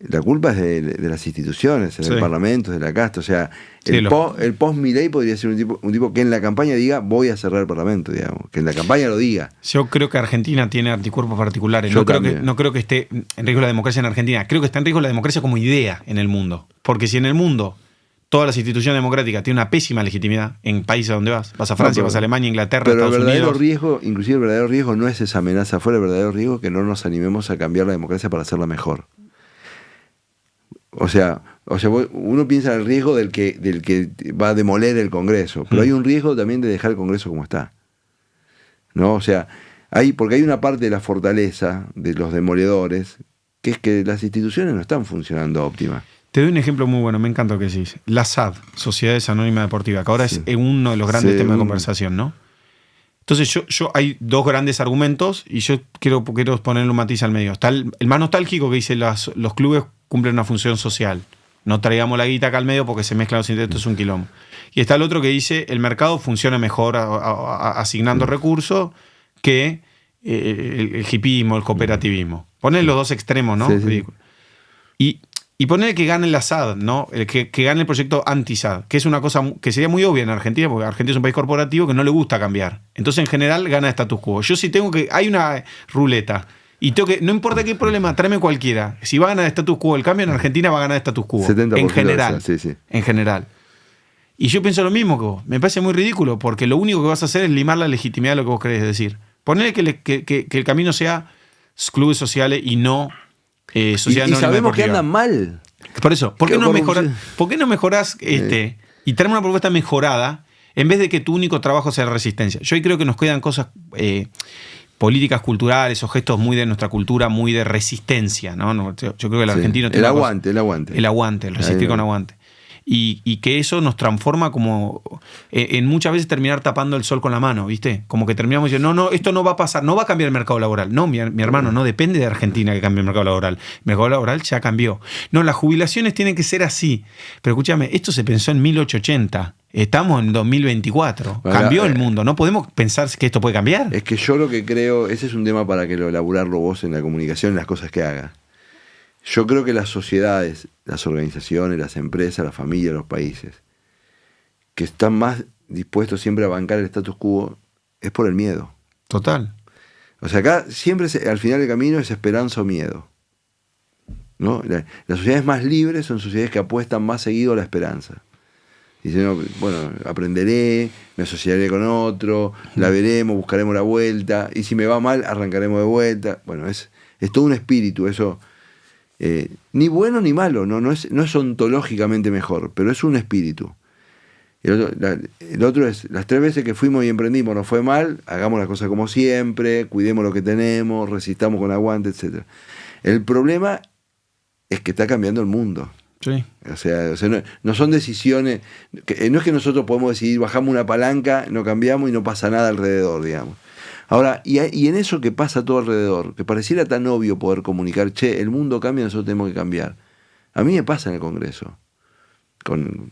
La culpa es de las instituciones, del Parlamento, de la casta. O sea, el post-Milei podría ser un tipo que en la campaña diga voy a cerrar el Parlamento, digamos. Que en la campaña lo diga. Yo creo que Argentina tiene anticuerpos particulares. No creo que esté en riesgo la democracia en Argentina. Creo que está en riesgo la democracia como idea en el mundo. Porque si en el mundo todas las instituciones democráticas tienen una pésima legitimidad en países donde vas a Francia, vas a Alemania, Inglaterra, pero Estados Unidos. Pero el verdadero riesgo, inclusive el verdadero riesgo no es esa amenaza afuera, el verdadero riesgo es que no nos animemos a cambiar la democracia para hacerla mejor. O sea, uno piensa en el riesgo del que va a demoler el Congreso, pero hay un riesgo también de dejar el Congreso como está, ¿no? O sea, porque hay una parte de la fortaleza de los demoledores que es que las instituciones no están funcionando óptimas. Te doy un ejemplo muy bueno, me encanta lo que decís. La SAD, Sociedades Anónimas Deportivas, que ahora es uno de los grandes temas de conversación, ¿no? Entonces yo hay dos grandes argumentos y yo quiero ponerle un matiz al medio. Está el más nostálgico que dice los clubes cumplen una función social. No traigamos la guita acá al medio porque se mezclan los intereses, es un quilombo. Y está el otro que dice el mercado funciona mejor asignando recursos que el hipismo, el cooperativismo. Ponen los dos extremos, ¿no? Sí. Y poner que gane la SAD, ¿no? Que gane el proyecto anti-SAD, que es una cosa que sería muy obvia en Argentina, porque Argentina es un país corporativo que no le gusta cambiar. Entonces, en general, gana status quo. Yo sí hay una ruleta. Y tengo que, no importa qué problema, tráeme cualquiera. Si va a ganar status quo el cambio, en Argentina va a ganar status quo. 70% En general. sí. En general. Y yo pienso lo mismo que vos. Me parece muy ridículo, porque lo único que vas a hacer es limar la legitimidad de lo que vos querés decir. Ponele que el camino sea clubes sociales y no sociedad y anónima sabemos que deportiva. andan mal. Por eso, ¿por qué no mejorás y traer una propuesta mejorada en vez de que tu único trabajo sea la resistencia? Yo ahí creo que nos quedan cosas políticas culturales o gestos muy de nuestra cultura, muy de resistencia, ¿no? Yo creo que el argentino tiene el aguante, el resistir con aguante. Y que eso nos transforma como en muchas veces terminar tapando el sol con la mano, ¿viste? Como que terminamos diciendo, no, esto no va a pasar, no va a cambiar el mercado laboral. No, mi hermano, no depende de Argentina que cambie el mercado laboral. El mercado laboral ya cambió. No, las jubilaciones tienen que ser así. Pero escúchame, esto se pensó en 1880. Estamos en 2024. Cambió el mundo. ¿No podemos pensar que esto puede cambiar? Es que yo lo que creo, ese es un tema para que lo elaborarlo vos en la comunicación, en las cosas que hagas. Yo creo que las sociedades, las organizaciones, las empresas, las familias, los países, que están más dispuestos siempre a bancar el status quo, es por el miedo. Total. O sea, acá siempre al final del camino es esperanza o miedo, ¿no? Las sociedades más libres son sociedades que apuestan más seguido a la esperanza. Dicen, no, bueno, aprenderé, me asociaré con otro, la veremos, buscaremos la vuelta, y si me va mal, arrancaremos de vuelta. Bueno, es todo un espíritu, eso. Ni bueno ni malo, no es ontológicamente mejor, pero es un espíritu. El otro es, las 3 veces que fuimos y emprendimos nos fue mal, hagamos las cosas como siempre, cuidemos lo que tenemos, resistamos con aguante, etc. El problema es que está cambiando el mundo. Sí. O sea no son decisiones, no es que nosotros podemos decidir, bajamos una palanca, no cambiamos y no pasa nada alrededor, digamos. Ahora, y en eso que pasa todo alrededor, que pareciera tan obvio poder comunicar, el mundo cambia, nosotros tenemos que cambiar. A mí me pasa en el Congreso, con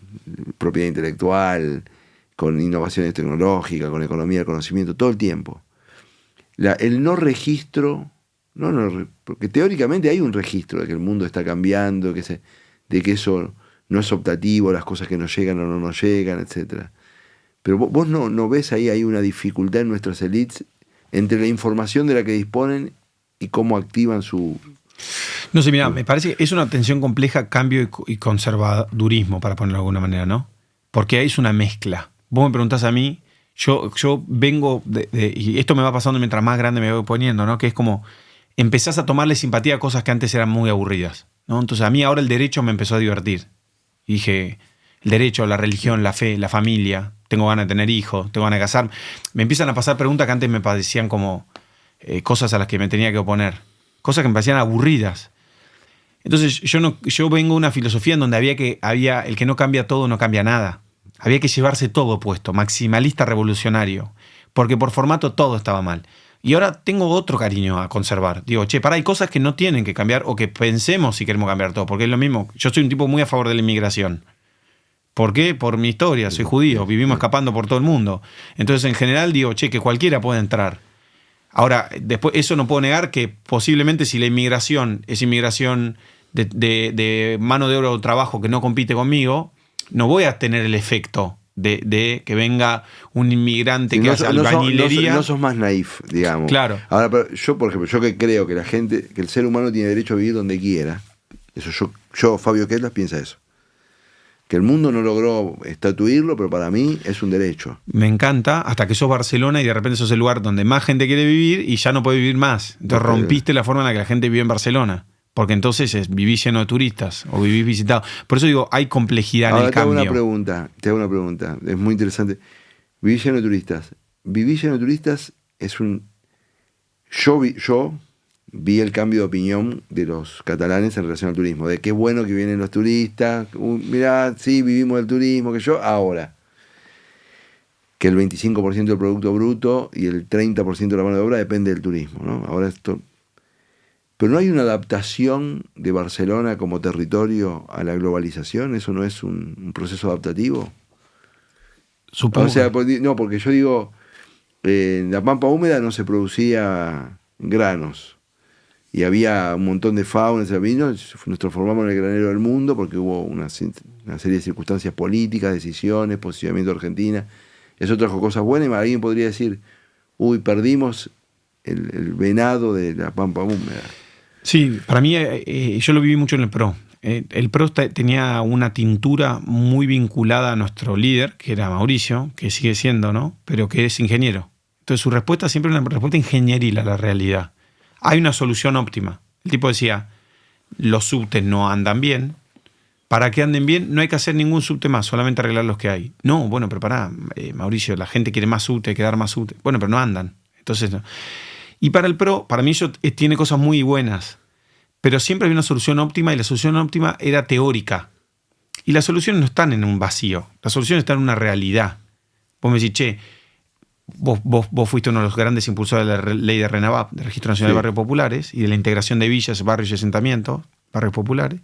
propiedad intelectual, con innovaciones tecnológicas, con economía del conocimiento, todo el tiempo. El no registro, porque teóricamente hay un registro de que el mundo está cambiando, de que eso no es optativo, las cosas que nos llegan o no nos llegan, etc. Pero vos no ves ahí hay una dificultad en nuestras élites entre la información de la que disponen y cómo activan su... No sé, mira, me parece que es una tensión compleja, cambio y conservadurismo, para ponerlo de alguna manera, ¿no? Porque ahí es una mezcla. Vos me preguntás a mí, yo vengo y esto me va pasando mientras más grande me voy poniendo, ¿no? Que es como empezás a tomarle simpatía a cosas que antes eran muy aburridas, ¿no? Entonces a mí ahora el derecho me empezó a divertir. Y dije, el derecho, la religión, la fe, la familia, tengo ganas de tener hijos, tengo ganas de casar. Me empiezan a pasar preguntas que antes me parecían como cosas a las que me tenía que oponer, cosas que me parecían aburridas. Entonces yo vengo de una filosofía en donde había el que no cambia todo, no cambia nada. Había que llevarse todo puesto, maximalista revolucionario, porque por formato todo estaba mal. Y ahora tengo otro cariño a conservar. Digo, hay cosas que no tienen que cambiar o que pensemos si queremos cambiar todo, porque es lo mismo. Yo soy un tipo muy a favor de la inmigración. ¿Por qué? Por mi historia, soy judío, vivimos escapando por todo el mundo. Entonces, en general, digo, que cualquiera puede entrar. Ahora, después, eso no puedo negar que posiblemente si la inmigración es inmigración de mano de obra o trabajo que no compite conmigo, no voy a tener el efecto de que venga un inmigrante que hace albañilería. No sos más naif, digamos. Claro. Ahora, pero yo, por ejemplo, yo que creo que que el ser humano tiene derecho a vivir donde quiera, eso yo Fabio Ketlas, piensa eso. Que el mundo no logró estatuirlo, pero para mí es un derecho. Me encanta, hasta que sos Barcelona y de repente sos el lugar donde más gente quiere vivir y ya no puede vivir más. Entonces rompiste la forma en la que la gente vive en Barcelona. Porque entonces vivís lleno de turistas o vivís visitado. Por eso digo, hay complejidad en el cambio. Te hago una pregunta, es muy interesante. Vivís lleno de turistas. Vivís lleno de turistas es un... Yo vi el cambio de opinión de los catalanes en relación al turismo, de qué bueno que vienen los turistas, mirá, sí, vivimos del turismo, ahora, que el 25% del Producto Bruto y el 30% de la mano de obra depende del turismo, ¿no? Ahora esto... Pero no hay una adaptación de Barcelona como territorio a la globalización, ¿eso no es un proceso adaptativo? Supongo. O sea, porque yo digo, en la pampa húmeda no se producía granos, y había un montón de fauna, nos transformamos en el granero del mundo porque hubo una serie de circunstancias políticas, decisiones, posicionamiento de Argentina. Eso trajo cosas buenas y alguien podría decir, perdimos el venado de la pampa húmeda. Sí, para mí, yo lo viví mucho en el PRO. El PRO tenía una tintura muy vinculada a nuestro líder, que era Mauricio, que sigue siendo, ¿no? Pero que es ingeniero. Entonces su respuesta siempre es una respuesta ingenieril a la realidad. Hay una solución óptima. El tipo decía, los subtes no andan bien. Para que anden bien no hay que hacer ningún subte más, solamente arreglar los que hay. No, bueno, pero pará, Mauricio, la gente quiere más subte, hay que dar más subte. Bueno, pero no andan. Entonces, no. Y para el PRO, para mí eso tiene cosas muy buenas, pero siempre había una solución óptima y la solución óptima era teórica. Y las soluciones no están en un vacío, las soluciones están en una realidad. Vos me decís, che, vos fuiste uno de los grandes impulsores de la ley de RENAVAP, del Registro Nacional de Barrios Populares, y de la integración de villas, barrios y asentamientos, barrios populares.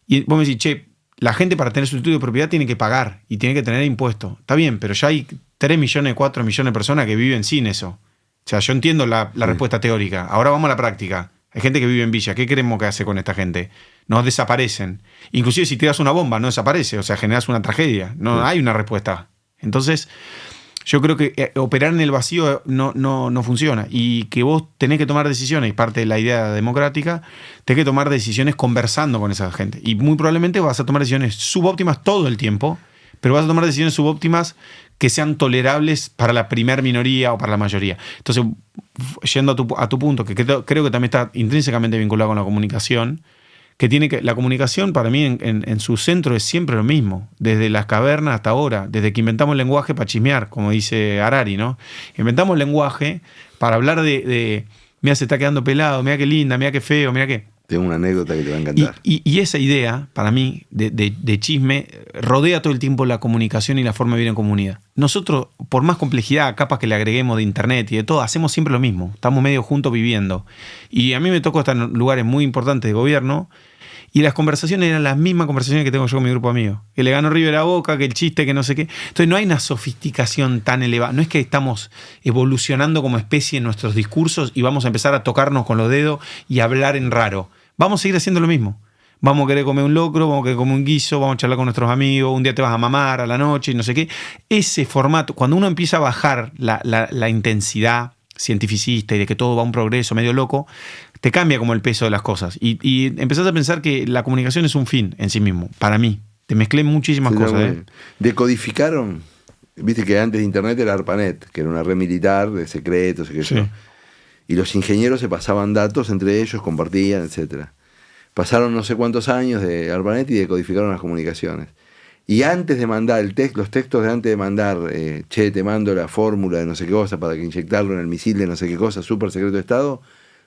Y vos me decís, che, la gente para tener su título de propiedad tiene que pagar y tiene que tener impuestos. Está bien, pero ya hay 3 millones, 4 millones de personas que viven sin eso. O sea, yo entiendo la respuesta teórica. Ahora vamos a la práctica. Hay gente que vive en villa. ¿Qué queremos que hace con esta gente? Nos desaparecen. Inclusive si tiras una bomba, no desaparece. O sea, generas una tragedia. No hay una respuesta. Entonces, yo creo que operar en el vacío no funciona. Y que vos tenés que tomar decisiones, y parte de la idea democrática, tenés que tomar decisiones conversando con esa gente. Y muy probablemente vas a tomar decisiones subóptimas todo el tiempo, pero vas a tomar decisiones subóptimas que sean tolerables para la primer minoría o para la mayoría. Entonces, yendo a tu punto, que creo que también está intrínsecamente vinculado con la comunicación, la comunicación para mí en su centro es siempre lo mismo, desde las cavernas hasta ahora, desde que inventamos el lenguaje para chismear, como dice Harari, ¿no? Inventamos el lenguaje para hablar de mira, se está quedando pelado, mira qué linda, mira qué feo, mira qué... Tengo una anécdota que te va a encantar. Y esa idea, para mí, de chisme, rodea todo el tiempo la comunicación y la forma de vivir en comunidad. Nosotros, por más complejidad, capas que le agreguemos de internet y de todo, hacemos siempre lo mismo. Estamos medio juntos viviendo. Y a mí me tocó estar en lugares muy importantes de gobierno y las conversaciones eran las mismas conversaciones que tengo yo con mi grupo de amigos. Que le ganó River a Boca, que el chiste, que no sé qué. Entonces no hay una sofisticación tan elevada. No es que estamos evolucionando como especie en nuestros discursos y vamos a empezar a tocarnos con los dedos y a hablar en raro. Vamos a seguir haciendo lo mismo. Vamos a querer comer un locro, vamos a querer comer un guiso, vamos a charlar con nuestros amigos, un día te vas a mamar a la noche y no sé qué. Ese formato, cuando uno empieza a bajar la intensidad cientificista y de que todo va a un progreso medio loco, te cambia como el peso de las cosas. Y empezás a pensar que la comunicación es un fin en sí mismo, para mí. Te mezclé muchísimas cosas. Decodificaron, viste que antes de internet era ARPANET, que era una red militar de secretos, y los ingenieros se pasaban datos entre ellos, compartían, etc. Pasaron no sé cuántos años de ARPANET y decodificaron las comunicaciones. Y antes de mandar los textos de antes de mandar, che, te mando la fórmula de no sé qué cosa para que inyectarlo en el misil de no sé qué cosa, súper secreto de Estado,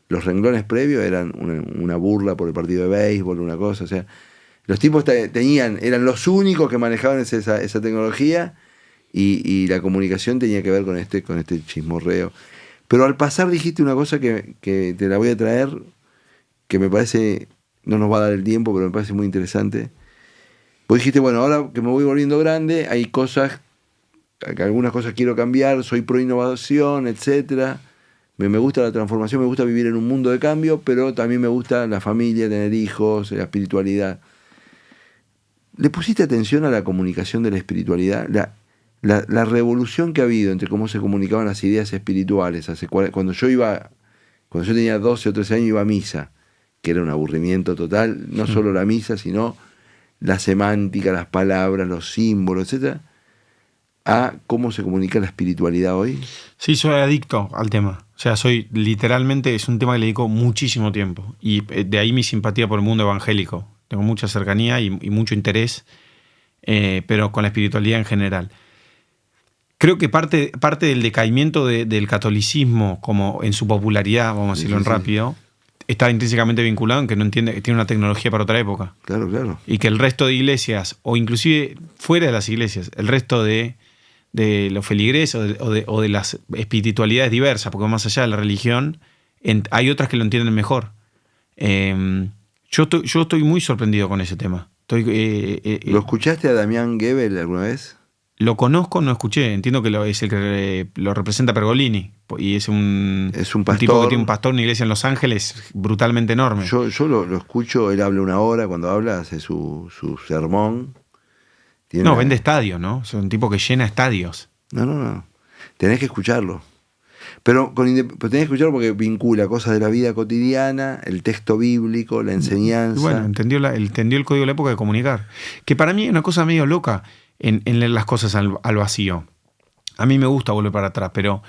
los renglones previos eran una burla por el partido de béisbol, una cosa. O sea, los tipos eran los únicos que manejaban esa tecnología y la comunicación tenía que ver con este chismorreo. Pero al pasar dijiste una cosa que te la voy a traer, que me parece, no nos va a dar el tiempo, pero me parece muy interesante. Vos dijiste, bueno, ahora que me voy volviendo grande, hay cosas, algunas cosas quiero cambiar, soy pro innovación, etcétera. Me gusta la transformación, me gusta vivir en un mundo de cambio, pero también me gusta la familia, tener hijos, la espiritualidad. ¿Le pusiste atención a la comunicación de la espiritualidad? La revolución que ha habido entre cómo se comunicaban las ideas espirituales. Cuando yo tenía 12 o 13 años iba a misa, que era un aburrimiento total, no solo la misa, sino la semántica, las palabras, los símbolos, etc. A cómo se comunica la espiritualidad hoy. Sí, soy adicto al tema. O sea, literalmente, es un tema que le dedico muchísimo tiempo. Y de ahí mi simpatía por el mundo evangélico. Tengo mucha cercanía y mucho interés, pero con la espiritualidad en general. Creo que parte del decaimiento del catolicismo, como en su popularidad, vamos a decirlo rápido, está intrínsecamente vinculado en que no entiende que tiene una tecnología para otra época. Claro. Y que el resto de iglesias, o inclusive fuera de las iglesias, el resto de los feligreses o de las espiritualidades diversas, porque más allá de la religión, hay otras que lo entienden mejor. Yo estoy muy sorprendido con ese tema. ¿Lo escuchaste a Damián Gebel alguna vez? Lo conozco, no escuché. Entiendo que es el que lo representa Pergolini. Y es un pastor. Un tipo que tiene un pastor, una iglesia en Los Ángeles brutalmente enorme. Yo lo escucho, él habla una hora, cuando habla hace su sermón. Vende estadios, ¿no? Es un tipo que llena estadios. No. Tenés que escucharlo. Pero tenés que escucharlo porque vincula cosas de la vida cotidiana, el texto bíblico, la enseñanza. Y bueno, entendió el código de la época de comunicar. Que para mí es una cosa medio loca en leer las cosas al vacío. A mí me gusta volver para atrás, pero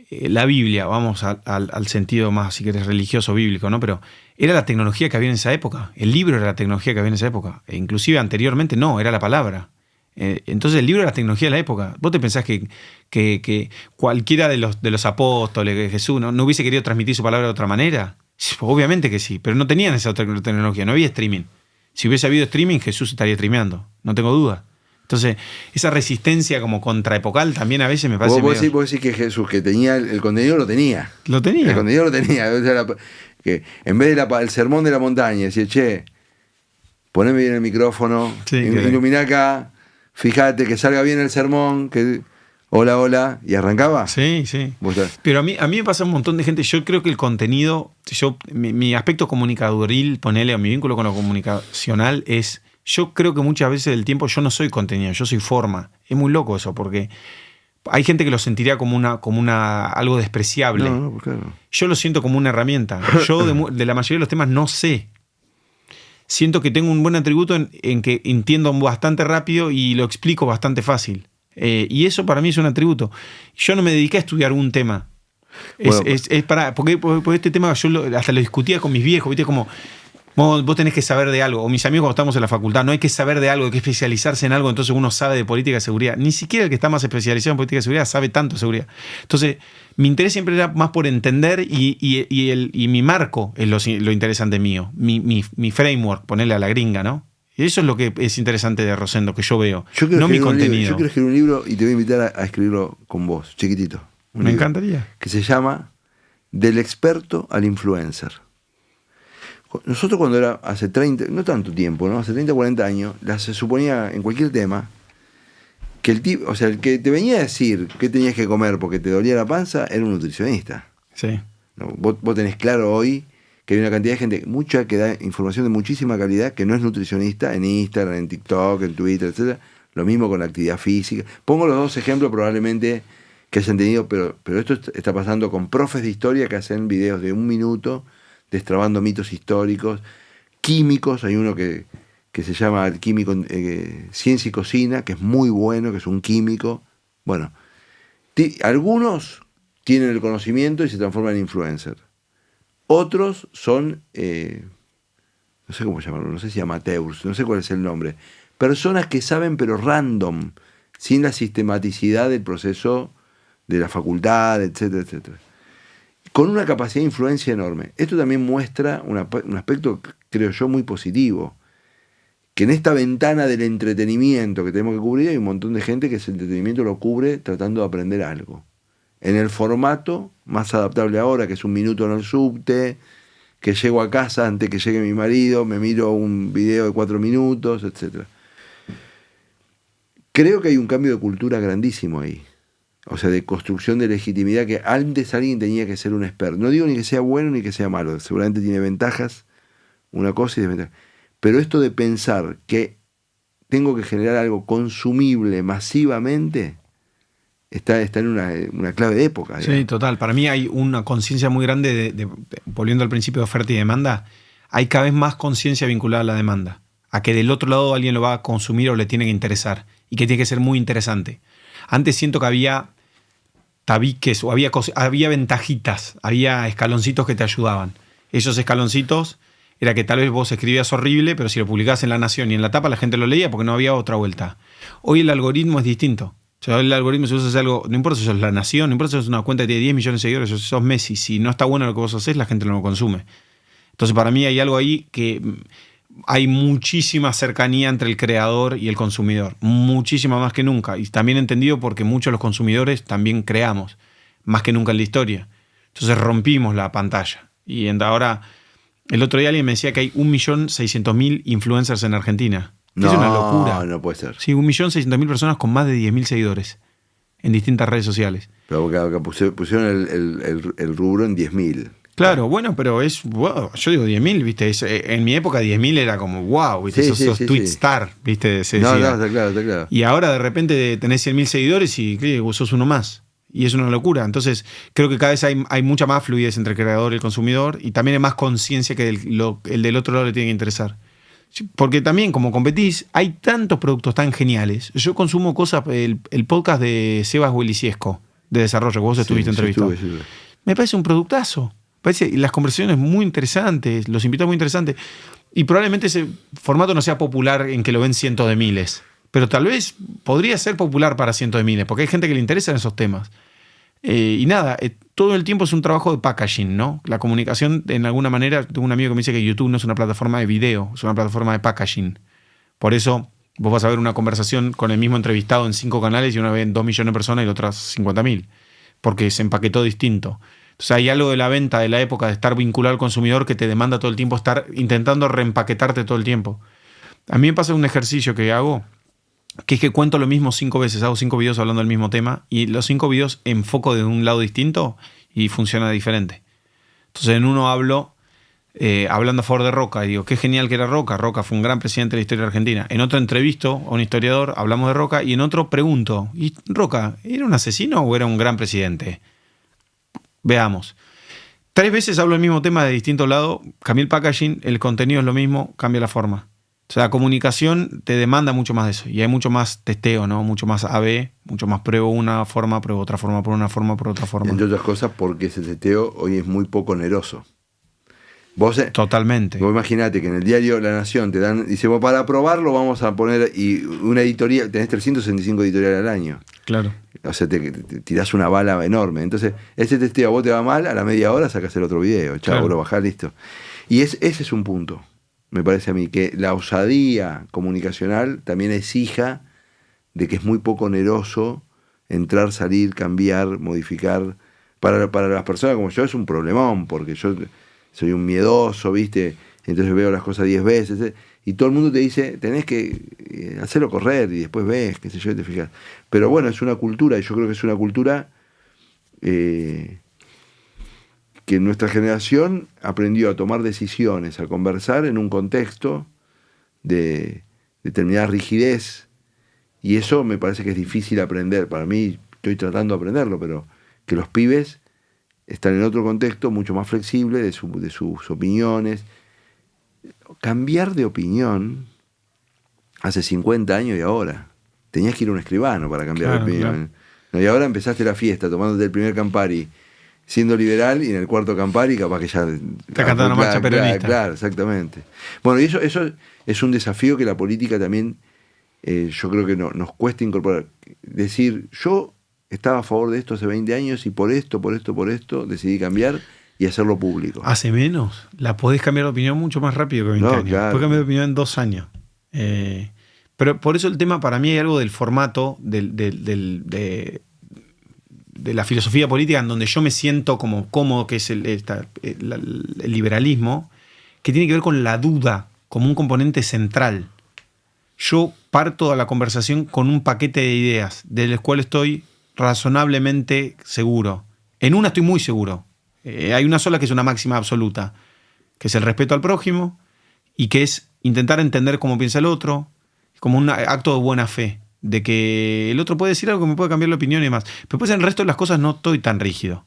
la Biblia, vamos al sentido más, si querés, religioso, bíblico, ¿no? Pero era la tecnología que había en esa época. El libro era la tecnología que había en esa época. E inclusive anteriormente no, era la palabra. Entonces el libro era la tecnología de la época. ¿Vos te pensás que cualquiera de los apóstoles, de Jesús, no hubiese querido transmitir su palabra de otra manera? Obviamente que sí, pero no tenían esa otra tecnología, no había streaming. Si hubiese habido streaming, Jesús estaría streameando, no tengo duda. Entonces, esa resistencia como contraepocal también a veces me parece vos decís que Jesús, que tenía el contenido, lo tenía. Lo tenía. El contenido lo tenía. O sea, que en vez del sermón de la montaña, decía, che, poneme bien el micrófono, sí, iluminá acá, fíjate que salga bien el sermón, que hola, y arrancaba. Sí. Pero a mí me pasa un montón de gente, yo creo que el contenido, mi aspecto comunicadoril, ponele, o mi vínculo con lo comunicacional es... Yo creo que muchas veces del tiempo yo no soy contenido, yo soy forma. Es muy loco eso, porque hay gente que lo sentiría como algo despreciable. No, claro. Yo lo siento como una herramienta. Yo de la mayoría de los temas no sé. Siento que tengo un buen atributo en que entiendo bastante rápido y lo explico bastante fácil. Y eso para mí es un atributo. Yo no me dediqué a estudiar un tema. Porque este tema yo hasta lo discutía con mis viejos, ¿viste? Como... Vos tenés que saber de algo, o mis amigos cuando estamos en la facultad, no hay que saber de algo, hay que especializarse en algo, entonces uno sabe de política de seguridad. Ni siquiera el que está más especializado en política de seguridad sabe tanto de seguridad. Entonces, mi interés siempre era más por entender y mi marco es lo interesante mío, mi framework, ponerle a la gringa, ¿no? Y eso es lo que es interesante de Rosendo, que yo veo, no mi contenido. Yo quiero escribir un libro y te voy a invitar a escribirlo con vos, chiquitito. Me encantaría. Que se llama Del experto al influencer. Nosotros cuando era hace 30, no tanto tiempo, ¿no? Hace 30 o 40 años, se suponía en cualquier tema que el que te venía a decir qué tenías que comer porque te dolía la panza era un nutricionista. Sí. ¿No? Vos tenés claro hoy que hay una cantidad de gente, mucha, que da información de muchísima calidad, que no es nutricionista, en Instagram, en TikTok, en Twitter, etc. Lo mismo con la actividad física. Pongo los dos ejemplos probablemente que hayan tenido, pero esto está pasando con profes de historia que hacen videos de 1 minuto destrabando mitos históricos, químicos, hay uno que se llama el químico Ciencia y Cocina, que es muy bueno, que es un químico. Bueno, algunos tienen el conocimiento y se transforman en influencers. Otros son, no sé cómo llamarlo, no sé si amateurs, no sé cuál es el nombre. Personas que saben pero random, sin la sistematicidad del proceso de la facultad, etcétera, etcétera. Con una capacidad de influencia enorme. Esto también muestra un aspecto, creo yo, muy positivo. Que en esta ventana del entretenimiento que tenemos que cubrir hay un montón de gente que ese entretenimiento lo cubre tratando de aprender algo. En el formato más adaptable ahora, que es 1 minuto en el subte, que llego a casa antes que llegue mi marido, me miro un video de 4 minutos, etc. Creo que hay un cambio de cultura grandísimo ahí. O sea, de construcción de legitimidad, que antes alguien tenía que ser un experto. No digo ni que sea bueno ni que sea malo, seguramente tiene ventajas, una cosa y desventajas. Pero esto de pensar que tengo que generar algo consumible masivamente, está en una clave de época. Sí, total. Para mí hay una conciencia muy grande, volviendo al principio de oferta y demanda, hay cada vez más conciencia vinculada a la demanda. A que del otro lado alguien lo va a consumir o le tiene que interesar. Y que tiene que ser muy interesante. Antes siento que había tabiques o había ventajitas, había escaloncitos que te ayudaban. Esos escaloncitos era que tal vez vos escribías horrible, pero si lo publicabas en La Nación y en la tapa la gente lo leía porque no había otra vuelta. Hoy el algoritmo es distinto. O sea, el algoritmo, si vos haces algo, no importa si sos La Nación, no importa si sos una cuenta que tiene 10 millones de seguidores, si sos Messi, si no está bueno lo que vos haces, la gente no lo consume. Entonces para mí hay algo ahí que hay muchísima cercanía entre el creador y el consumidor, muchísima más que nunca, y también entendido porque muchos de los consumidores también creamos, más que nunca en la historia. Entonces rompimos la pantalla. Y ahora, el otro día alguien me decía que hay 1.600.000 influencers en Argentina. No, es una locura. No puede ser. Sí, 1.600.000 personas con más de 10.000 seguidores en distintas redes sociales. Pero acá pusieron el rubro en 10.000. Claro, bueno, pero es, wow, yo digo 10.000, ¿viste? En mi época 10.000 era como, wow, ¿viste? Sí, sos sí, tweet sí. star, ¿viste? No, está claro. Y ahora de repente tenés 100.000 seguidores y ¿qué? Vos sos uno más. Y es una locura. Entonces, creo que cada vez hay mucha más fluidez entre el creador y el consumidor y también hay más conciencia que el del otro lado le tiene que interesar. Porque también, como competís, hay tantos productos tan geniales. Yo consumo cosas, el podcast de Sebas Hueliciesco, de desarrollo, que vos estuviste entrevistado. Estuve. Me parece un productazo. Las conversaciones muy interesantes, los invitados muy interesantes. Y probablemente ese formato no sea popular en que lo ven cientos de miles. Pero tal vez podría ser popular para cientos de miles, porque hay gente que le interesan esos temas. Y nada, todo el tiempo es un trabajo de packaging, ¿no? La comunicación, en alguna manera, tengo un amigo que me dice que YouTube no es una plataforma de video, es una plataforma de packaging. Por eso vos vas a ver una conversación con el mismo entrevistado en 5 canales y una ven 2 millones de personas y la otra 50.000, porque se empaquetó distinto. Entonces hay algo de la venta de la época de estar vinculado al consumidor que te demanda todo el tiempo estar intentando reempaquetarte todo el tiempo. A mí me pasa un ejercicio que hago, que es que cuento lo mismo 5 veces, hago 5 videos hablando del mismo tema y los 5 videos enfoco de un lado distinto y funciona diferente. Entonces en uno hablo hablando a favor de Roca y digo, qué genial que era Roca. Roca fue un gran presidente de la historia de Argentina. En otro entrevisto a un historiador, hablamos de Roca y en otro pregunto, ¿y Roca era un asesino o era un gran presidente? Veamos. 3 veces hablo del mismo tema de distinto lado, cambié el packaging, el contenido es lo mismo, cambia la forma. O sea, la comunicación te demanda mucho más de eso. Y hay mucho más testeo, ¿no? Mucho más AB, mucho más pruebo una forma, pruebo otra forma, por una forma, por otra forma. Entre otras cosas, porque ese testeo hoy es muy poco oneroso. Totalmente. Vos imaginate que en el diario La Nación te dan, dice, bueno, para probarlo vamos a poner, y una editorial, tenés 365 editoriales al año. Claro. O sea, te tirás una bala enorme. Entonces, ese testeo a vos te va mal, a la media hora sacás el otro video. Chao, claro. Lo bajás, listo. Y ese es un punto. Me parece a mí que la osadía comunicacional también es hija de que es muy poco oneroso entrar, salir, cambiar, modificar. Para las personas como yo es un problemón, porque yo soy un miedoso, ¿viste? Entonces veo las cosas 10 veces, y todo el mundo te dice, tenés que hacerlo correr, y después ves, qué sé yo, y te fijas. Pero bueno, es una cultura, y yo creo que es una cultura que nuestra generación aprendió a tomar decisiones, a conversar en un contexto de determinada rigidez, y eso me parece que es difícil aprender. Para mí, estoy tratando de aprenderlo, pero que los pibes están en otro contexto mucho más flexible de sus opiniones. Cambiar de opinión hace 50 años y ahora. Tenías que ir a un escribano para cambiar de opinión. Claro. No, y ahora empezaste la fiesta tomándote el primer Campari siendo liberal, y en el cuarto Campari capaz que ya te cantando una marcha peronista. Claro, exactamente. Bueno, y eso es un desafío que la política también yo creo que nos cuesta incorporar. Decir, yo estaba a favor de esto hace 20 años y por esto decidí cambiar y hacerlo público. Hace menos. La podés cambiar de opinión mucho más rápido que 20 años. Claro. Podés cambiar de opinión en 2 años. Pero por eso el tema, para mí hay algo del formato, de la filosofía política en donde yo me siento como cómodo, que es el liberalismo, que tiene que ver con la duda como un componente central. Yo parto a la conversación con un paquete de ideas del cual estoy razonablemente seguro. En una estoy muy seguro. Hay una sola que es una máxima absoluta, que es el respeto al prójimo y que es intentar entender cómo piensa el otro, como un acto de buena fe, de que el otro puede decir algo que me puede cambiar la opinión y demás. Pero pues en el resto de las cosas no estoy tan rígido.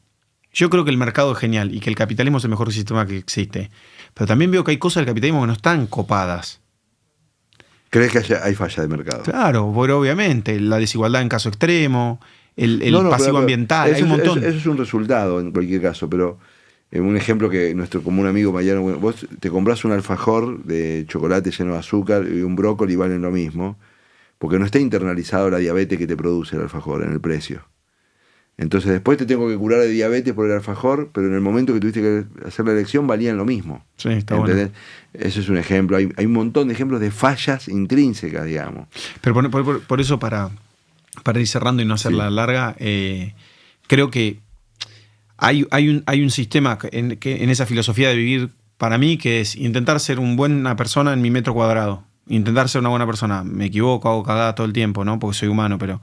Yo creo que el mercado es genial y que el capitalismo es el mejor sistema que existe. Pero también veo que hay cosas del capitalismo que no están copadas. ¿Crees que hay falla de mercado? Claro, pero obviamente, la desigualdad en caso extremo, el pasivo ambiental, hay un montón. Eso es un resultado en cualquier caso, pero un ejemplo que nuestro común amigo Mariano, vos te comprás un alfajor de chocolate lleno de azúcar y un brócoli, valen lo mismo, porque no está internalizado la diabetes que te produce el alfajor en el precio. Entonces después te tengo que curar de diabetes por el alfajor, pero en el momento que tuviste que hacer la elección valían lo mismo. Sí, está bueno. Eso es un ejemplo. Hay un montón de ejemplos de fallas intrínsecas, digamos. Pero por eso, para ir cerrando y no hacerla larga, creo que hay un sistema en esa filosofía de vivir, para mí, que es intentar ser una buena persona en mi metro cuadrado. Intentar ser una buena persona. Me equivoco, hago cagada todo el tiempo, ¿no? Porque soy humano, pero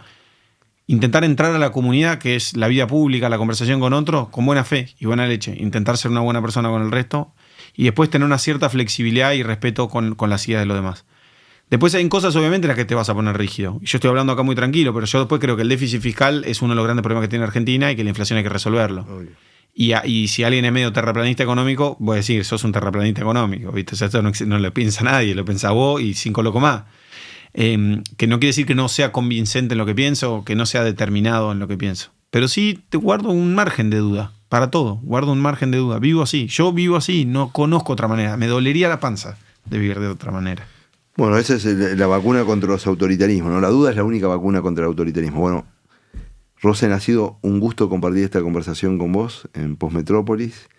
intentar entrar a la comunidad, que es la vida pública, la conversación con otros, con buena fe y buena leche. Intentar ser una buena persona con el resto y después tener una cierta flexibilidad y respeto con las ideas de los demás. Después hay cosas, obviamente, en las que te vas a poner rígido. Yo estoy hablando acá muy tranquilo, pero yo después creo que el déficit fiscal es uno de los grandes problemas que tiene Argentina y que la inflación hay que resolverlo. Y si alguien es medio terraplanista económico, voy a decir, sos un terraplanista económico, ¿viste? O sea, esto no lo piensa nadie, lo piensa vos y 5 locos más. Que no quiere decir que no sea convincente en lo que pienso o que no sea determinado en lo que pienso. Pero sí te guardo un margen de duda. Para todo, guardo un margen de duda. Vivo así, yo vivo así, no conozco otra manera. Me dolería la panza de vivir de otra manera. Bueno, esa es la vacuna contra los autoritarismos, ¿no? La duda es la única vacuna contra el autoritarismo. Bueno, Rosen, ha sido un gusto compartir esta conversación con vos en Postmetrópolis.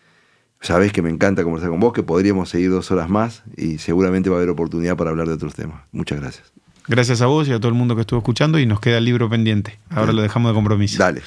Sabés que me encanta conversar con vos, que podríamos seguir 2 horas más y seguramente va a haber oportunidad para hablar de otros temas. Muchas gracias. Gracias a vos y a todo el mundo que estuvo escuchando y nos queda el libro pendiente. Ahora lo dejamos de compromiso. Dale.